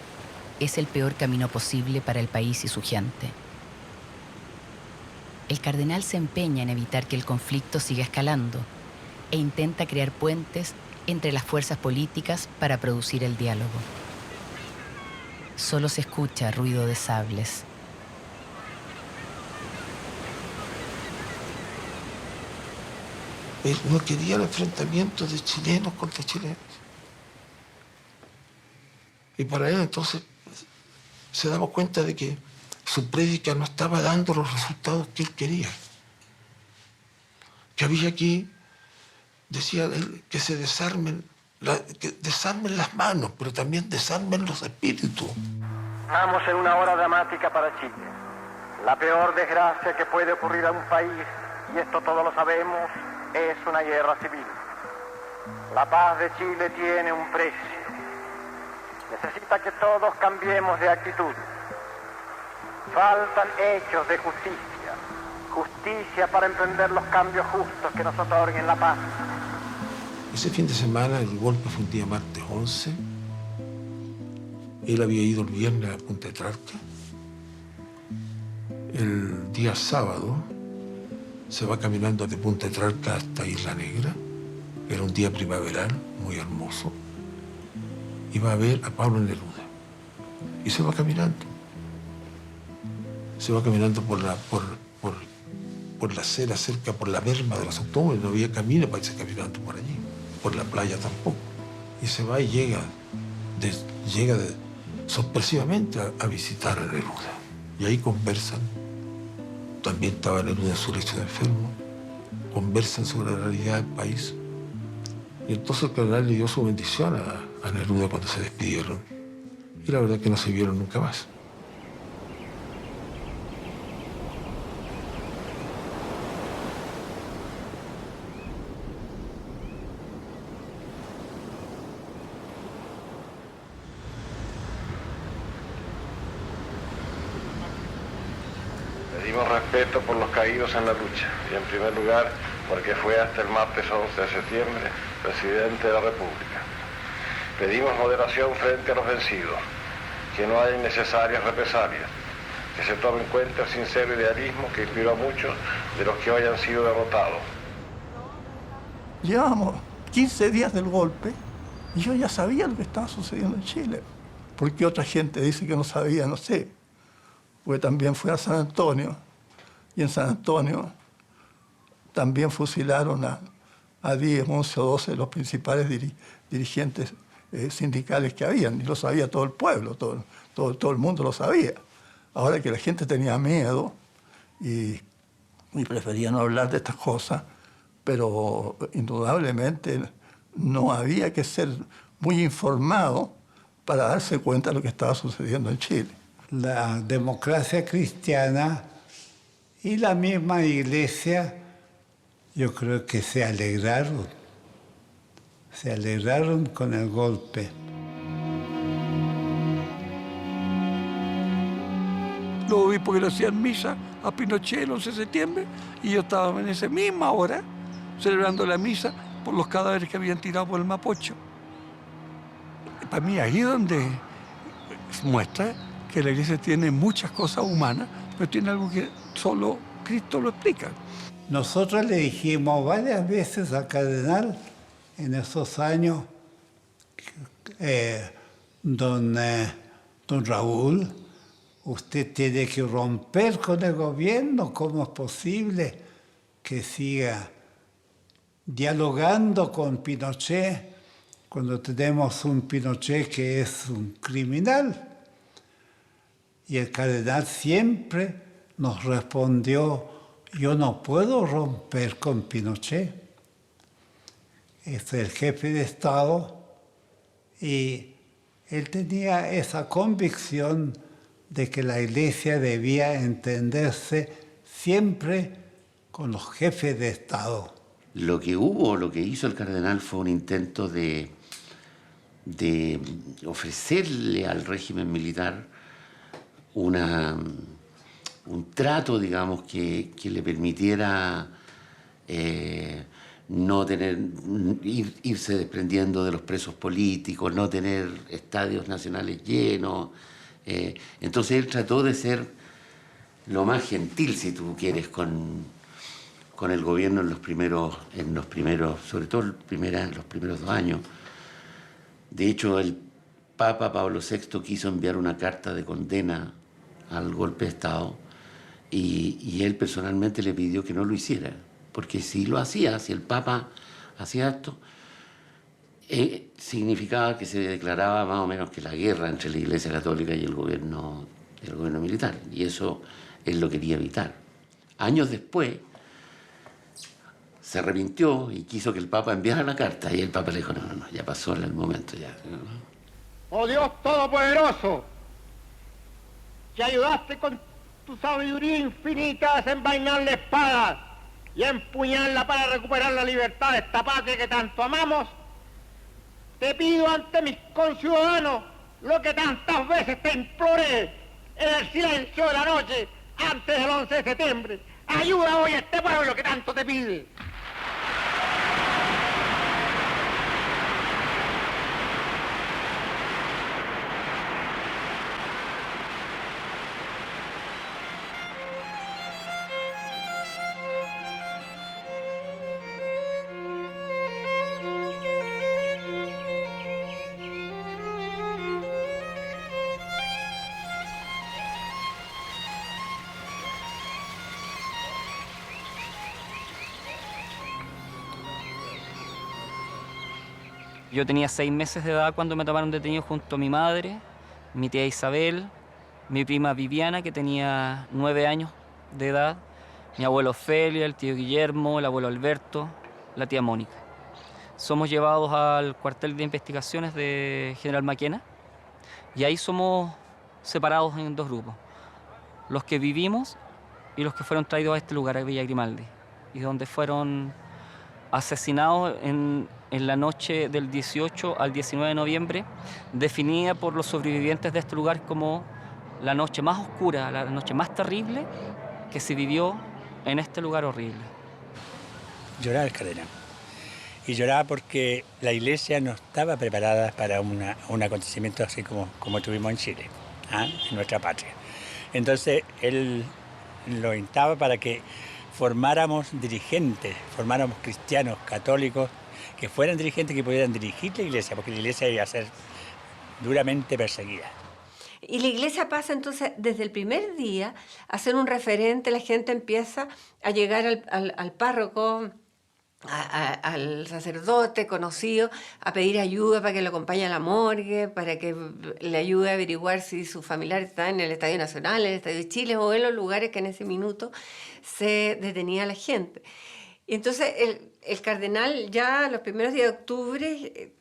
Speaker 2: es el peor camino posible para el país y su gente. El cardenal se empeña en evitar que el conflicto siga escalando e intenta crear puentes entre las fuerzas políticas para producir el diálogo. Solo se escucha ruido de sables.
Speaker 17: Él no quería el enfrentamiento de chilenos contra chilenos. Y para él entonces se daba cuenta de que su prédica no estaba dando los resultados que él quería. Que había aquí, decía él, que se desarmen las manos, pero también desarmen los espíritus.
Speaker 18: Estamos en una hora dramática para Chile. La peor desgracia que puede ocurrir a un país, y esto todos lo sabemos, es una guerra civil. La paz de Chile tiene un precio. Necesita que todos cambiemos de actitud. Faltan hechos de justicia. Justicia para emprender los cambios justos que nos otorguen la paz.
Speaker 17: Ese fin de semana el golpe fue un día martes 11. Él había ido el viernes a Punta Etrarca. El día sábado se va caminando de Punta Trarta hasta Isla Negra. Era un día primaveral, muy hermoso. Y va a ver a Pablo Neruda. Y se va caminando. Se va caminando por la acera, cerca, por la berma de los automóviles. No había camino para irse caminando por allí. Por la playa tampoco. Y se va y llega sorpresivamente a visitar a Neruda. Y ahí conversan. También estaba Neruda en su lecho de enfermo. Conversan sobre la realidad del país. Y entonces el cardenal le dio su bendición a Neruda cuando se despidieron. Y la verdad que no se vieron nunca más.
Speaker 18: Pedimos respeto por los caídos en la lucha y en primer lugar porque fue hasta el martes 11 de septiembre presidente de la República. Pedimos moderación frente a los vencidos, que no haya innecesarias represalias, que se tome en cuenta el sincero idealismo que inspiró a muchos de los que hoy han sido derrotados.
Speaker 12: Llevábamos 15 días del golpe y yo ya sabía lo que estaba sucediendo en Chile. ¿Por qué otra gente dice que no sabía? No sé. Porque también fui a San Antonio y en San Antonio también fusilaron a 10, 11 o 12 de los principales dirigentes sindicales que habían, y lo sabía todo el pueblo, todo el mundo lo sabía. Ahora que la gente tenía miedo y prefería no hablar de estas cosas, pero indudablemente no había que ser muy informado para darse cuenta de lo que estaba sucediendo en Chile.
Speaker 21: La democracia cristiana y la misma iglesia, yo creo que se alegraron con el golpe.
Speaker 20: Los obispos que le hacían misa a Pinochet el 11 de septiembre y yo estaba en esa misma hora celebrando la misa por los cadáveres que habían tirado por el Mapocho. Para mí ahí es donde muestra que la iglesia tiene muchas cosas humanas, pero tiene algo que solo Cristo lo explica.
Speaker 21: Nosotros le dijimos varias veces al cardenal en esos años, don Raúl, usted tiene que romper con el gobierno. ¿Cómo es posible que siga dialogando con Pinochet cuando tenemos un Pinochet que es un criminal? Y el cardenal siempre nos respondió: yo no puedo romper con Pinochet. Es el jefe de Estado y él tenía esa convicción de que la iglesia debía entenderse siempre con los jefes de Estado.
Speaker 5: Lo que hizo el cardenal fue un intento de ofrecerle al régimen militar un trato, digamos, que le permitiera no irse desprendiendo de los presos políticos, no tener estadios nacionales llenos. Entonces él trató de ser lo más gentil, si tú quieres, con el gobierno en los primeros, sobre todo los primeros 2 años. De hecho, el Papa Pablo VI quiso enviar una carta de condena al golpe de Estado y él personalmente le pidió que no lo hiciera, porque si lo hacía, si el Papa hacía esto, significaba que se declaraba más o menos que la guerra entre la Iglesia Católica y el gobierno militar, y eso él lo quería evitar. Años después se arrepintió y quiso que el Papa enviara la carta, y el Papa le dijo: no, ya pasó el momento, ya.
Speaker 18: Oh Dios Todopoderoso, que ayudaste con tu sabiduría infinita a desenvainar la espada y a empuñarla para recuperar la libertad de esta patria que tanto amamos, te pido ante mis conciudadanos lo que tantas veces te imploré en el silencio de la noche antes del 11 de septiembre. Ayuda hoy a este pueblo que tanto te pide.
Speaker 9: Yo tenía 6 meses de edad cuando me tomaron detenido junto a mi madre, mi tía Isabel, mi prima Viviana, que tenía 9 años de edad, mi abuelo Ofelia, el tío Guillermo, el abuelo Alberto, la tía Mónica. Somos llevados al cuartel de investigaciones de General Maquena y ahí somos separados en 2 grupos. Los que vivimos y los que fueron traídos a este lugar, a Villa Grimaldi, y donde fueron asesinados en la noche del 18 al 19 de noviembre, definida por los sobrevivientes de este lugar como la noche más oscura, la noche más terrible que se vivió en este lugar horrible.
Speaker 22: Lloraba el cardenal. Y lloraba porque la iglesia no estaba preparada para un acontecimiento así como tuvimos en Chile, en nuestra patria. Entonces él lo instaba para que formáramos dirigentes, formáramos cristianos, católicos, que fueran dirigentes que pudieran dirigir la iglesia, porque la iglesia iba a ser duramente perseguida.
Speaker 23: Y la iglesia pasa entonces desde el primer día a ser un referente, la gente empieza a llegar al párroco, al sacerdote conocido, a pedir ayuda para que lo acompañe a la morgue, para que le ayude a averiguar si su familiar está en el Estadio Nacional, en el Estadio de Chile o en los lugares que en ese minuto se detenía la gente. Y entonces el cardenal ya los primeros días de octubre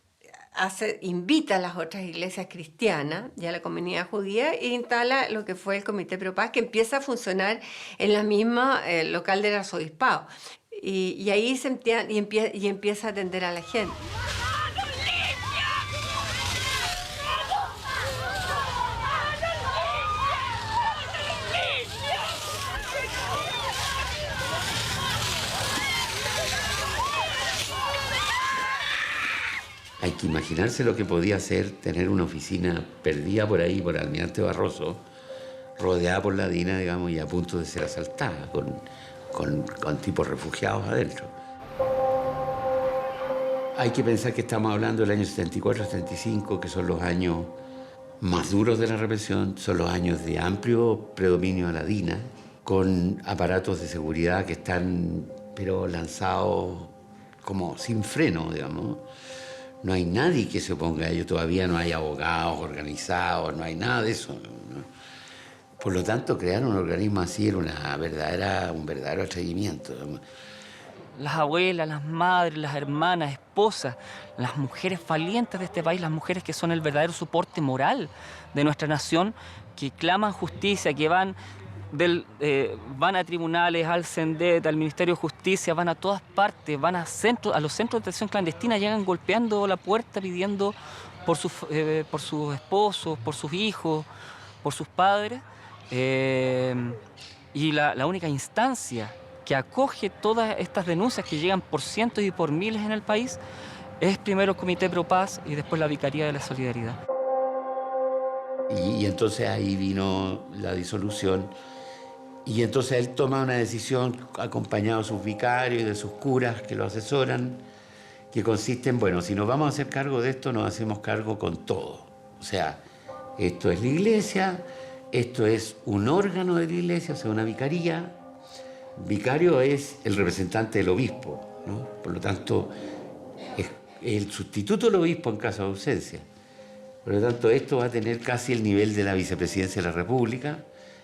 Speaker 23: invita a las otras iglesias cristianas y a la comunidad judía e instala lo que fue el Comité Pro Paz, que empieza a funcionar en la misma local del arzobispado. Y ahí empieza a atender a la gente.
Speaker 5: Hay que imaginarse lo que podía ser tener una oficina perdida por ahí, por Almirante Barroso, rodeada por la DINA, digamos, y a punto de ser asaltada, con tipos refugiados adentro. Hay que pensar que estamos hablando del año 74-75, que son los años más duros de la represión, son los años de amplio predominio de la DINA, con aparatos de seguridad que están, pero lanzados como sin freno, digamos. No hay nadie que se oponga a ello, todavía no hay abogados organizados, no hay nada de eso, ¿no? Por lo tanto, crear un organismo así era un verdadero atrevimiento.
Speaker 9: Las abuelas, las madres, las hermanas, esposas, las mujeres valientes de este país, las mujeres que son el verdadero soporte moral de nuestra nación, que claman justicia, que van a tribunales, al CENDET, al Ministerio de Justicia, van a todas partes, van a los centros de detención clandestina, llegan golpeando la puerta pidiendo por sus esposos, por sus hijos, por sus padres. Y la única instancia que acoge todas estas denuncias que llegan por cientos y por miles en el país es primero el Comité Pro Paz y después la Vicaría de la Solidaridad.
Speaker 5: Y entonces ahí vino la disolución. Y entonces él toma una decisión acompañado de sus vicarios y de sus curas que lo asesoran, que consiste en, bueno, si nos vamos a hacer cargo de esto, nos hacemos cargo con todo. O sea, esto es la iglesia, esto es un órgano de la iglesia, o sea, una vicaría. Vicario es el representante del obispo, ¿no? Por lo tanto, es el sustituto del obispo en caso de ausencia. Por lo tanto, esto va a tener casi el nivel de la vicepresidencia de la República.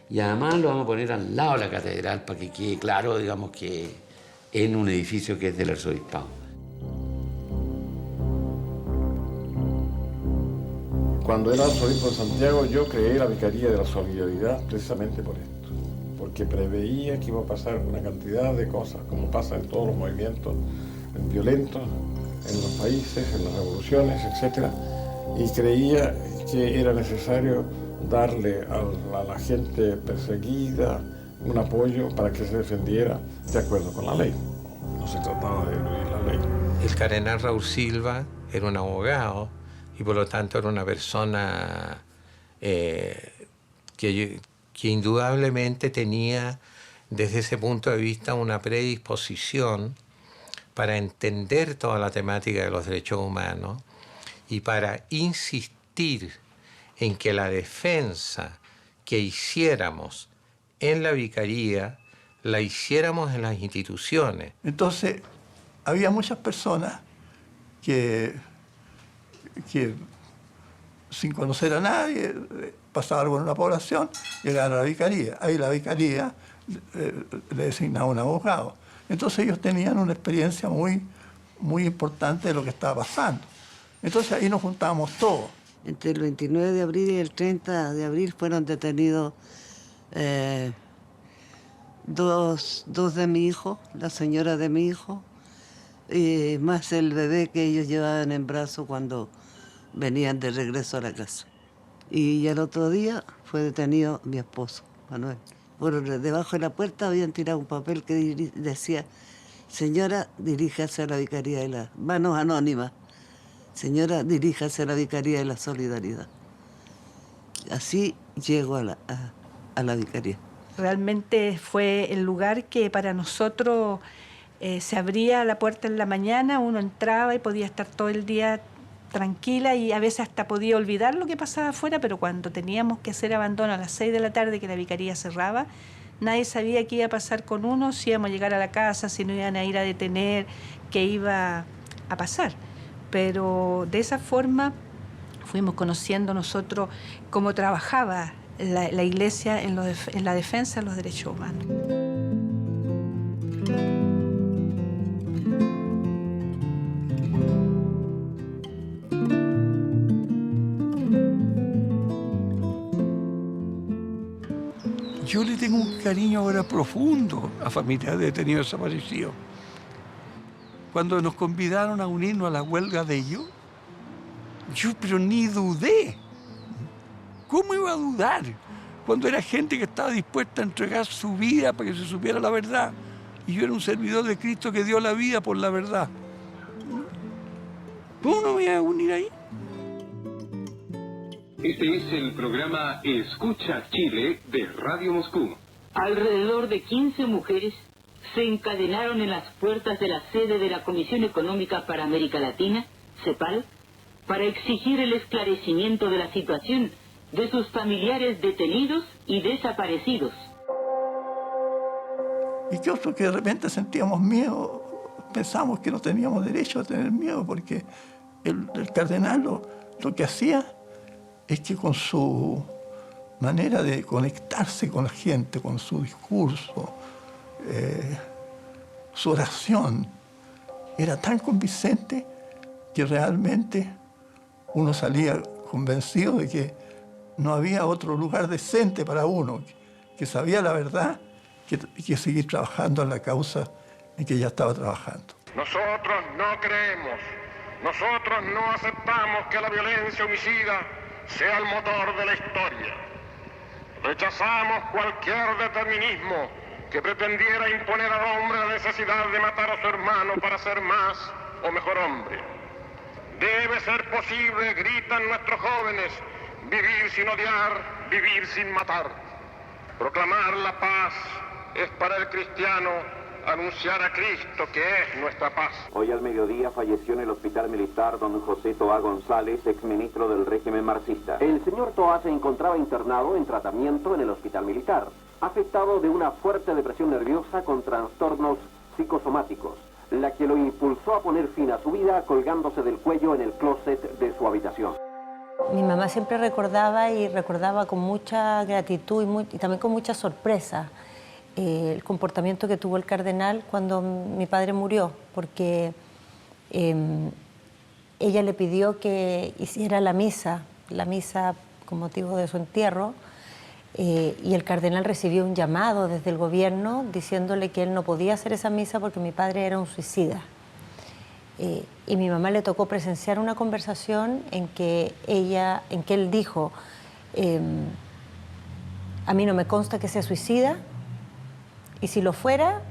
Speaker 5: Y además lo vamos a poner al lado de la catedral para que quede claro, digamos, que en un edificio que es del arzobispado.
Speaker 24: Cuando era arzobispo de Santiago, yo creé la Vicaría de la Solidaridad precisamente por esto, porque preveía que iba a pasar una cantidad de cosas, como pasa en todos los movimientos violentos, en los países, en las revoluciones, etc. Y creía que era necesario darle a la gente perseguida un apoyo para que se defendiera de acuerdo con la ley. No se trataba de eludir la ley.
Speaker 25: El cardenal Raúl Silva era un abogado y por lo tanto era una persona que indudablemente tenía desde ese punto de vista una predisposición para entender toda la temática de los derechos humanos y para insistir en que la defensa que hiciéramos en la vicaría la hiciéramos en las instituciones.
Speaker 20: Entonces, había muchas personas que
Speaker 12: que sin conocer a nadie, pasaba algo en una población, llegaban a la vicaría. Ahí la vicaría le designaba un abogado. Entonces ellos tenían una experiencia muy, muy importante de lo que estaba pasando. Entonces ahí nos juntábamos todos.
Speaker 6: Entre el 29 de abril y el 30 de abril fueron detenidos dos de mi hijo, la señora de mi hijo, y más el bebé que ellos llevaban en brazos cuando venían de regreso a la casa. Y al otro día fue detenido mi esposo, Manuel. Por debajo de la puerta habían tirado un papel que decía: señora, diríjase a la Vicaría de la... Manos anónimas. Señora, diríjase a la Vicaría de la Solidaridad. Así llego a la Vicaría.
Speaker 7: Realmente fue el lugar que para nosotros se abría la puerta en la mañana, uno entraba y podía estar todo el día tranquila y a veces hasta podía olvidar lo que pasaba afuera, pero cuando teníamos que hacer abandono a las 6 de la tarde que la vicaría cerraba, nadie sabía qué iba a pasar con uno, si íbamos a llegar a la casa, si nos iban a ir a detener, qué iba a pasar. Pero de esa forma fuimos conociendo nosotros cómo trabajaba la Iglesia en la defensa de los derechos humanos.
Speaker 20: Yo le tengo un cariño ahora profundo a familias de detenidos desaparecidos. Cuando nos convidaron a unirnos a la huelga de ellos, yo pero ni dudé. ¿Cómo iba a dudar? Cuando era gente que estaba dispuesta a entregar su vida para que se supiera la verdad. Y yo era un servidor de Cristo que dio la vida por la verdad. ¿Cómo no me voy a unir ahí?
Speaker 13: Este es el programa Escucha Chile de Radio Moscú.
Speaker 14: Alrededor de 15 mujeres se encadenaron en las puertas de la sede de la Comisión Económica para América Latina, CEPAL, para exigir el esclarecimiento de la situación de sus familiares detenidos y desaparecidos.
Speaker 12: Y que otro que de repente sentíamos miedo, pensamos que no teníamos derecho a tener miedo, porque el cardenal lo que hacía es que con su manera de conectarse con la gente, con su discurso, su oración, era tan convincente que realmente uno salía convencido de que no había otro lugar decente para uno, que sabía la verdad y que seguir trabajando en la causa en que ya estaba trabajando.
Speaker 3: Nosotros no creemos, nosotros no aceptamos que la violencia homicida sea el motor de la historia. Rechazamos cualquier determinismo que pretendiera imponer al hombre la necesidad de matar a su hermano para ser más o mejor hombre. Debe ser posible, gritan nuestros jóvenes, vivir sin odiar, vivir sin matar. Proclamar la paz es para el cristiano anunciar a Cristo, que es nuestra paz.
Speaker 16: Hoy al mediodía falleció en el hospital militar don José Toá González, exministro del régimen marxista. El señor Toá se encontraba internado en tratamiento en el hospital militar, afectado de una fuerte depresión nerviosa con trastornos psicosomáticos, la que lo impulsó a poner fin a su vida colgándose del cuello en el closet de su habitación.
Speaker 26: Mi mamá siempre recordaba con mucha gratitud y también con mucha sorpresa el comportamiento que tuvo el cardenal cuando mi padre murió, porque ella le pidió que hiciera la misa con motivo de su entierro, y el cardenal recibió un llamado desde el gobierno diciéndole que él no podía hacer esa misa porque mi padre era un suicida. Y mi mamá le tocó presenciar una conversación en que él dijo: a mí no me consta que sea suicida, y si lo fuera,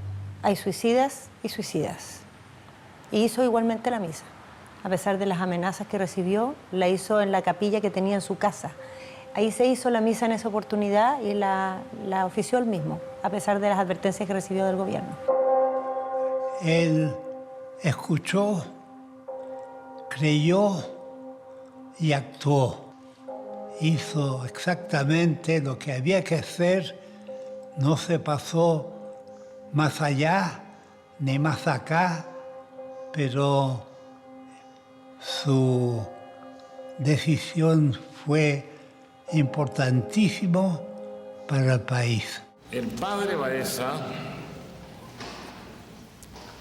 Speaker 26: hay suicidas y suicidas. Y hizo igualmente la misa. A pesar de las amenazas que recibió, la hizo en la capilla que tenía en su casa. Ahí se hizo la misa en esa oportunidad y la ofició él mismo, a pesar de las advertencias que recibió del gobierno.
Speaker 21: Él escuchó, creyó y actuó. Hizo exactamente lo que había que hacer, no se pasó más allá ni más acá, pero su decisión fue importantísimo para el país.
Speaker 24: El padre Baeza,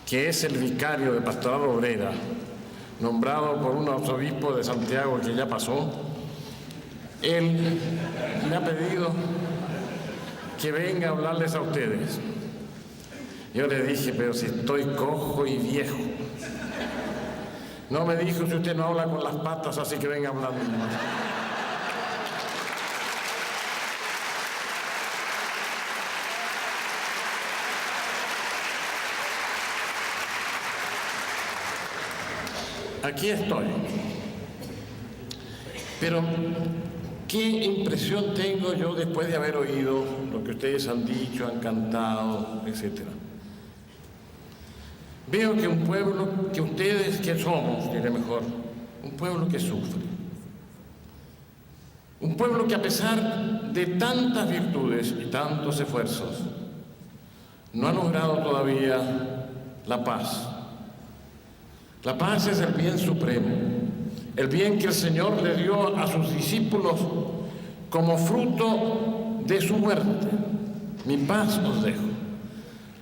Speaker 24: que es el vicario de Pastoral Obrera, nombrado por un arzobispo de Santiago que ya pasó, él me ha pedido que venga a hablarles a ustedes. Yo le dije, pero si estoy cojo y viejo. No me dijo, si usted no habla con las patas, así que venga hablando más. Aquí estoy. Pero, ¿qué impresión tengo yo después de haber oído lo que ustedes han dicho, han cantado, etcétera? Veo que un pueblo, que ustedes que somos, diré mejor, un pueblo que sufre. Un pueblo que a pesar de tantas virtudes y tantos esfuerzos, no ha logrado todavía la paz. La paz es el bien supremo, el bien que el Señor le dio a sus discípulos como fruto de su muerte. Mi paz os dejo.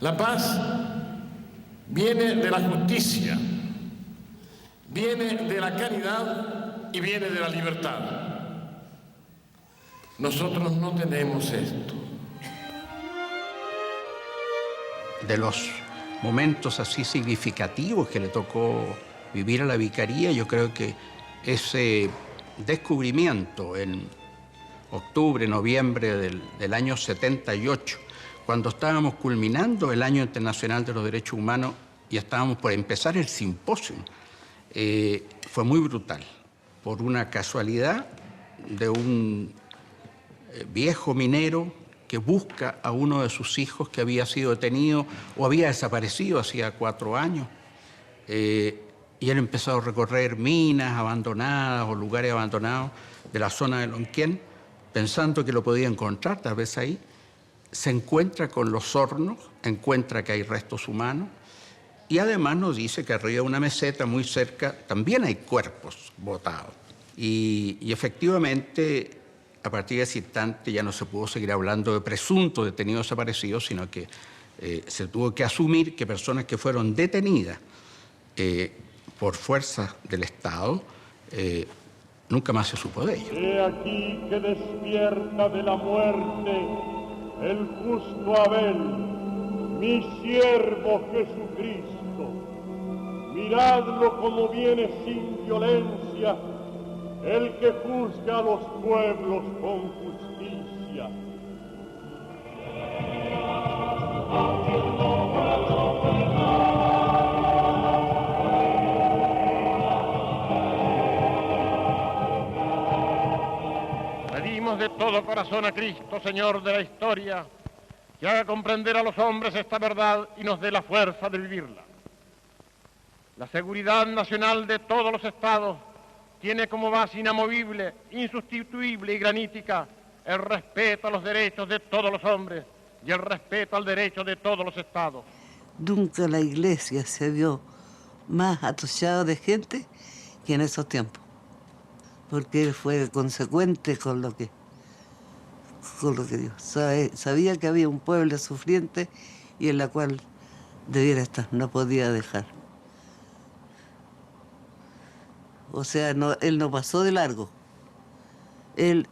Speaker 24: La paz viene de la justicia, viene de la caridad y viene de la libertad. Nosotros no tenemos esto.
Speaker 1: De los momentos así significativos que le tocó vivir a la vicaría, yo creo que ese descubrimiento en octubre, noviembre del año 78, cuando estábamos culminando el Año Internacional de los Derechos Humanos y estábamos por empezar el simposio, fue muy brutal, por una casualidad de un viejo minero que busca a uno de sus hijos que había sido detenido o había desaparecido hacía 4 años. Y él empezó a recorrer minas abandonadas o lugares abandonados de la zona de Lonquén, pensando que lo podía encontrar, tal vez ahí. Se encuentra con los hornos, encuentra que hay restos humanos y además nos dice que arriba de una meseta muy cerca también hay cuerpos botados. Y efectivamente, a partir de ese instante ya no se pudo seguir hablando de presuntos detenidos desaparecidos, sino que se tuvo que asumir que personas que fueron detenidas por fuerzas del Estado, nunca más se supo de ellos.
Speaker 3: He aquí que despierta de la muerte el justo Abel, mi siervo Jesucristo. Miradlo como viene sin violencia, el que juzga a los pueblos con justicia. Pedimos de todo corazón a Cristo, Señor de la historia, que haga comprender a los hombres esta verdad y nos dé la fuerza de vivirla. La seguridad nacional de todos los estados tiene como base inamovible, insustituible y granítica el respeto a los derechos de todos los hombres y el respeto al derecho de todos los estados.
Speaker 6: Nunca la iglesia se vio más atochada de gente que en esos tiempos, porque él fue consecuente con lo que Dios sabía que había un pueblo sufriente y en la cual debiera estar, no podía dejar. O sea, él no pasó de largo. Él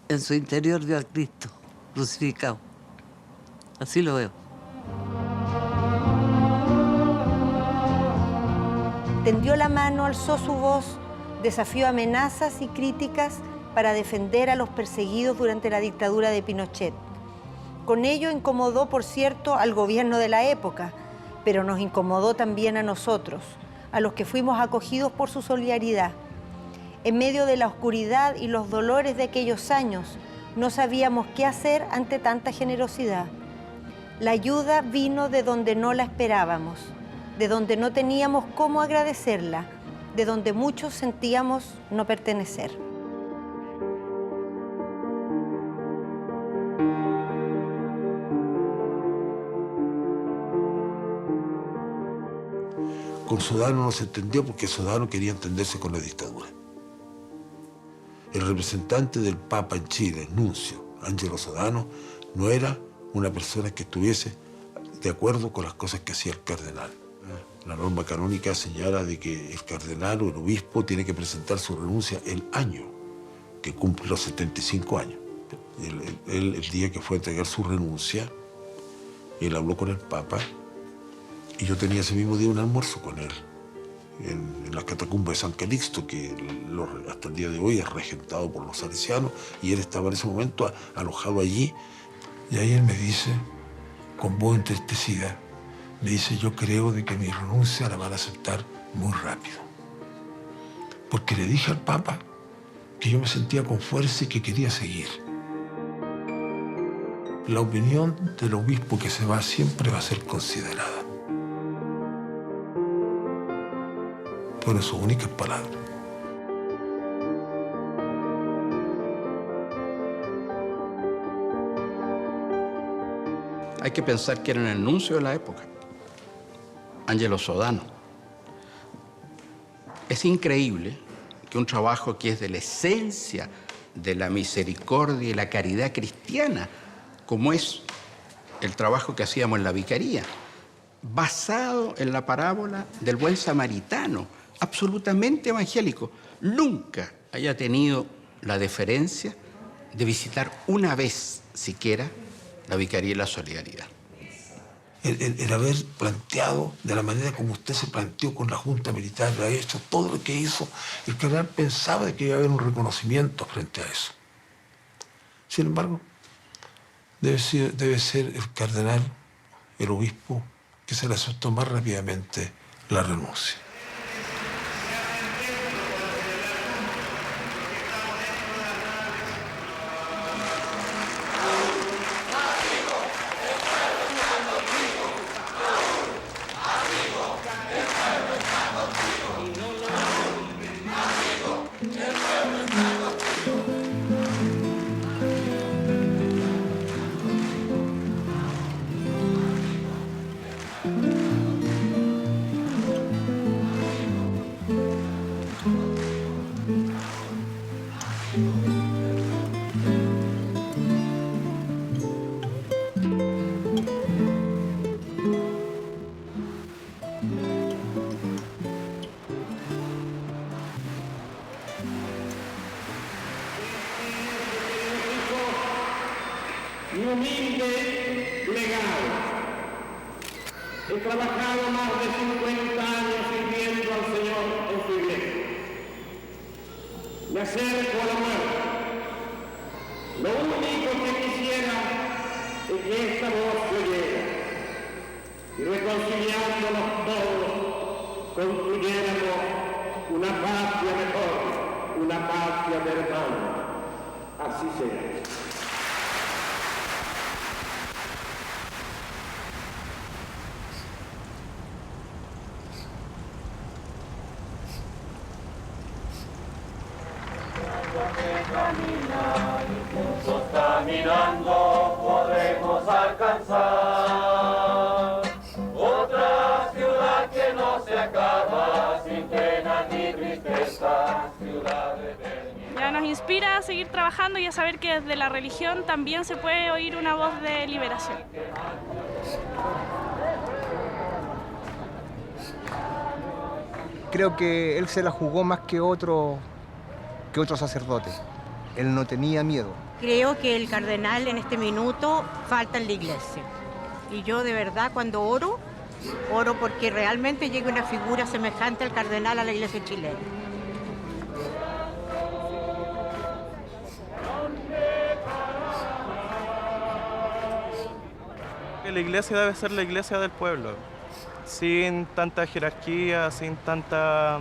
Speaker 6: en su interior vio a Cristo crucificado. Así lo veo.
Speaker 26: Tendió la mano, alzó su voz, desafió amenazas y críticas para defender a los perseguidos durante la dictadura de Pinochet. Con ello incomodó, por cierto, al gobierno de la época, pero nos incomodó también a nosotros, a los que fuimos acogidos por su solidaridad. En medio de la oscuridad y los dolores de aquellos años, no sabíamos qué hacer ante tanta generosidad. La ayuda vino de donde no la esperábamos, de donde no teníamos cómo agradecerla, de donde muchos sentíamos no pertenecer.
Speaker 17: Con Sodano no se entendió porque Sodano quería entenderse con la dictadura. El representante del Papa en Chile, el nuncio, Angelo Sodano, no era una persona que estuviese de acuerdo con las cosas que hacía el cardenal. La norma canónica señala de que el cardenal o el obispo tiene que presentar su renuncia el año que cumple los 75 años. El día que fue a entregar su renuncia, él habló con el Papa y yo tenía ese mismo día un almuerzo con él en las catacumbas de San Calixto, que hasta el día de hoy es regentado por los salesianos, y él estaba en ese momento alojado allí. Y ahí él me dice, con voz entristecida, me dice: yo creo de que mi renuncia la van a aceptar muy rápido. Porque le dije al Papa que yo me sentía con fuerza y que quería seguir. La opinión del obispo que se va siempre va a ser considerada. Fueron sus únicas palabras.
Speaker 1: Hay que pensar que era el nuncio de la época, Angelo Sodano. Es increíble que un trabajo que es de la esencia de la misericordia y la caridad cristiana, como es el trabajo que hacíamos en la vicaría, basado en la parábola del buen samaritano, absolutamente evangélico, nunca haya tenido la deferencia de visitar una vez siquiera la Vicaría y la Solidaridad.
Speaker 17: El haber planteado de la manera como usted se planteó con la Junta Militar, ha hecho todo lo que hizo, el cardenal pensaba de que iba a haber un reconocimiento frente a eso. Sin embargo, debe ser el cardenal, el obispo, que se le aceptó más rápidamente la renuncia.
Speaker 3: Mi humilde legado. He trabajado más de 50 años sirviendo al Señor en su iglesia. Me acerco a la muerte. Lo único que quisiera es que esta voz me llegue y reconciliándonos todos construyéramos una patria mejor, una patria de hermanos. Así sea.
Speaker 4: Juntos caminando podremos alcanzar otra ciudad que no se acaba sin pena ni tristeza, ciudad de eternidad.
Speaker 8: Ya nos inspira a seguir trabajando y a saber que desde la religión también se puede oír una voz de liberación.
Speaker 10: Creo que él se la jugó más que otro sacerdote. Él no tenía miedo.
Speaker 11: Creo que el cardenal en este minuto falta en la iglesia. Y yo de verdad cuando oro porque realmente llegue una figura semejante al cardenal a la iglesia chilena.
Speaker 15: La iglesia debe ser la iglesia del pueblo, sin tanta jerarquía, sin tanta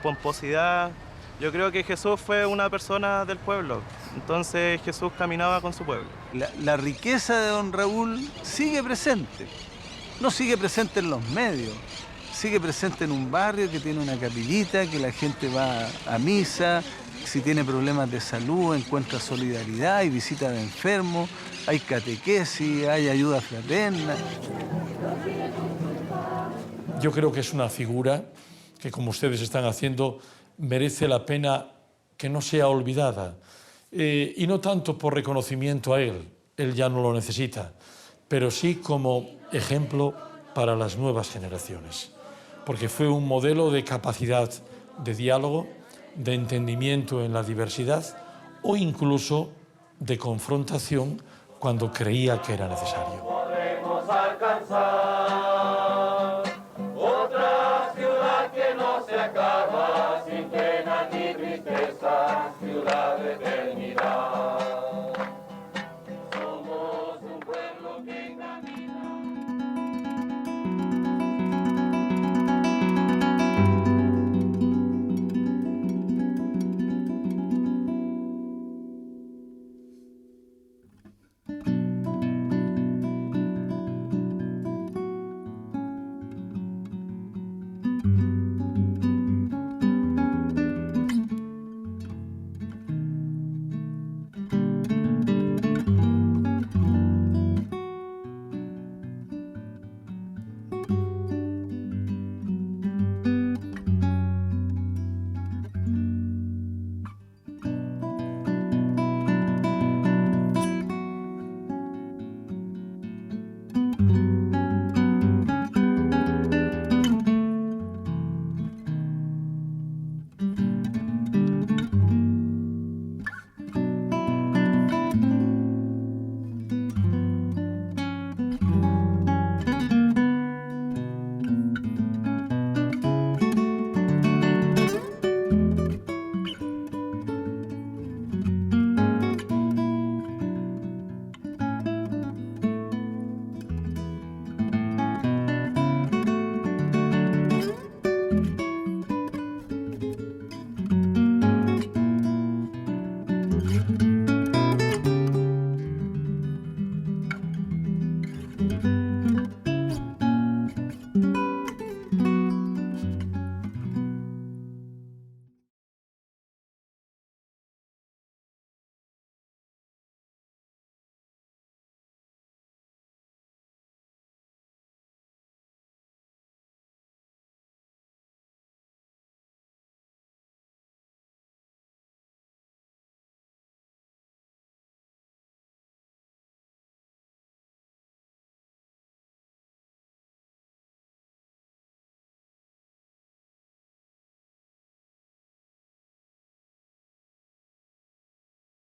Speaker 15: pomposidad. Yo creo que Jesús fue una persona del pueblo, entonces Jesús caminaba con su pueblo.
Speaker 20: La riqueza de don Raúl sigue presente, no sigue presente en los medios, sigue presente en un barrio que tiene una capillita, que la gente va a misa, si tiene problemas de salud encuentra solidaridad y visita de enfermos, hay catequesis, hay ayuda fraterna.
Speaker 19: Yo creo que es una figura que, como ustedes están haciendo, merece la pena
Speaker 2: que no sea olvidada, y no tanto por reconocimiento a él ya no lo necesita, pero sí como ejemplo para las nuevas generaciones, porque fue un modelo de capacidad de diálogo, de entendimiento en la diversidad o incluso de confrontación cuando creía que era necesario.
Speaker 4: Podremos alcanzar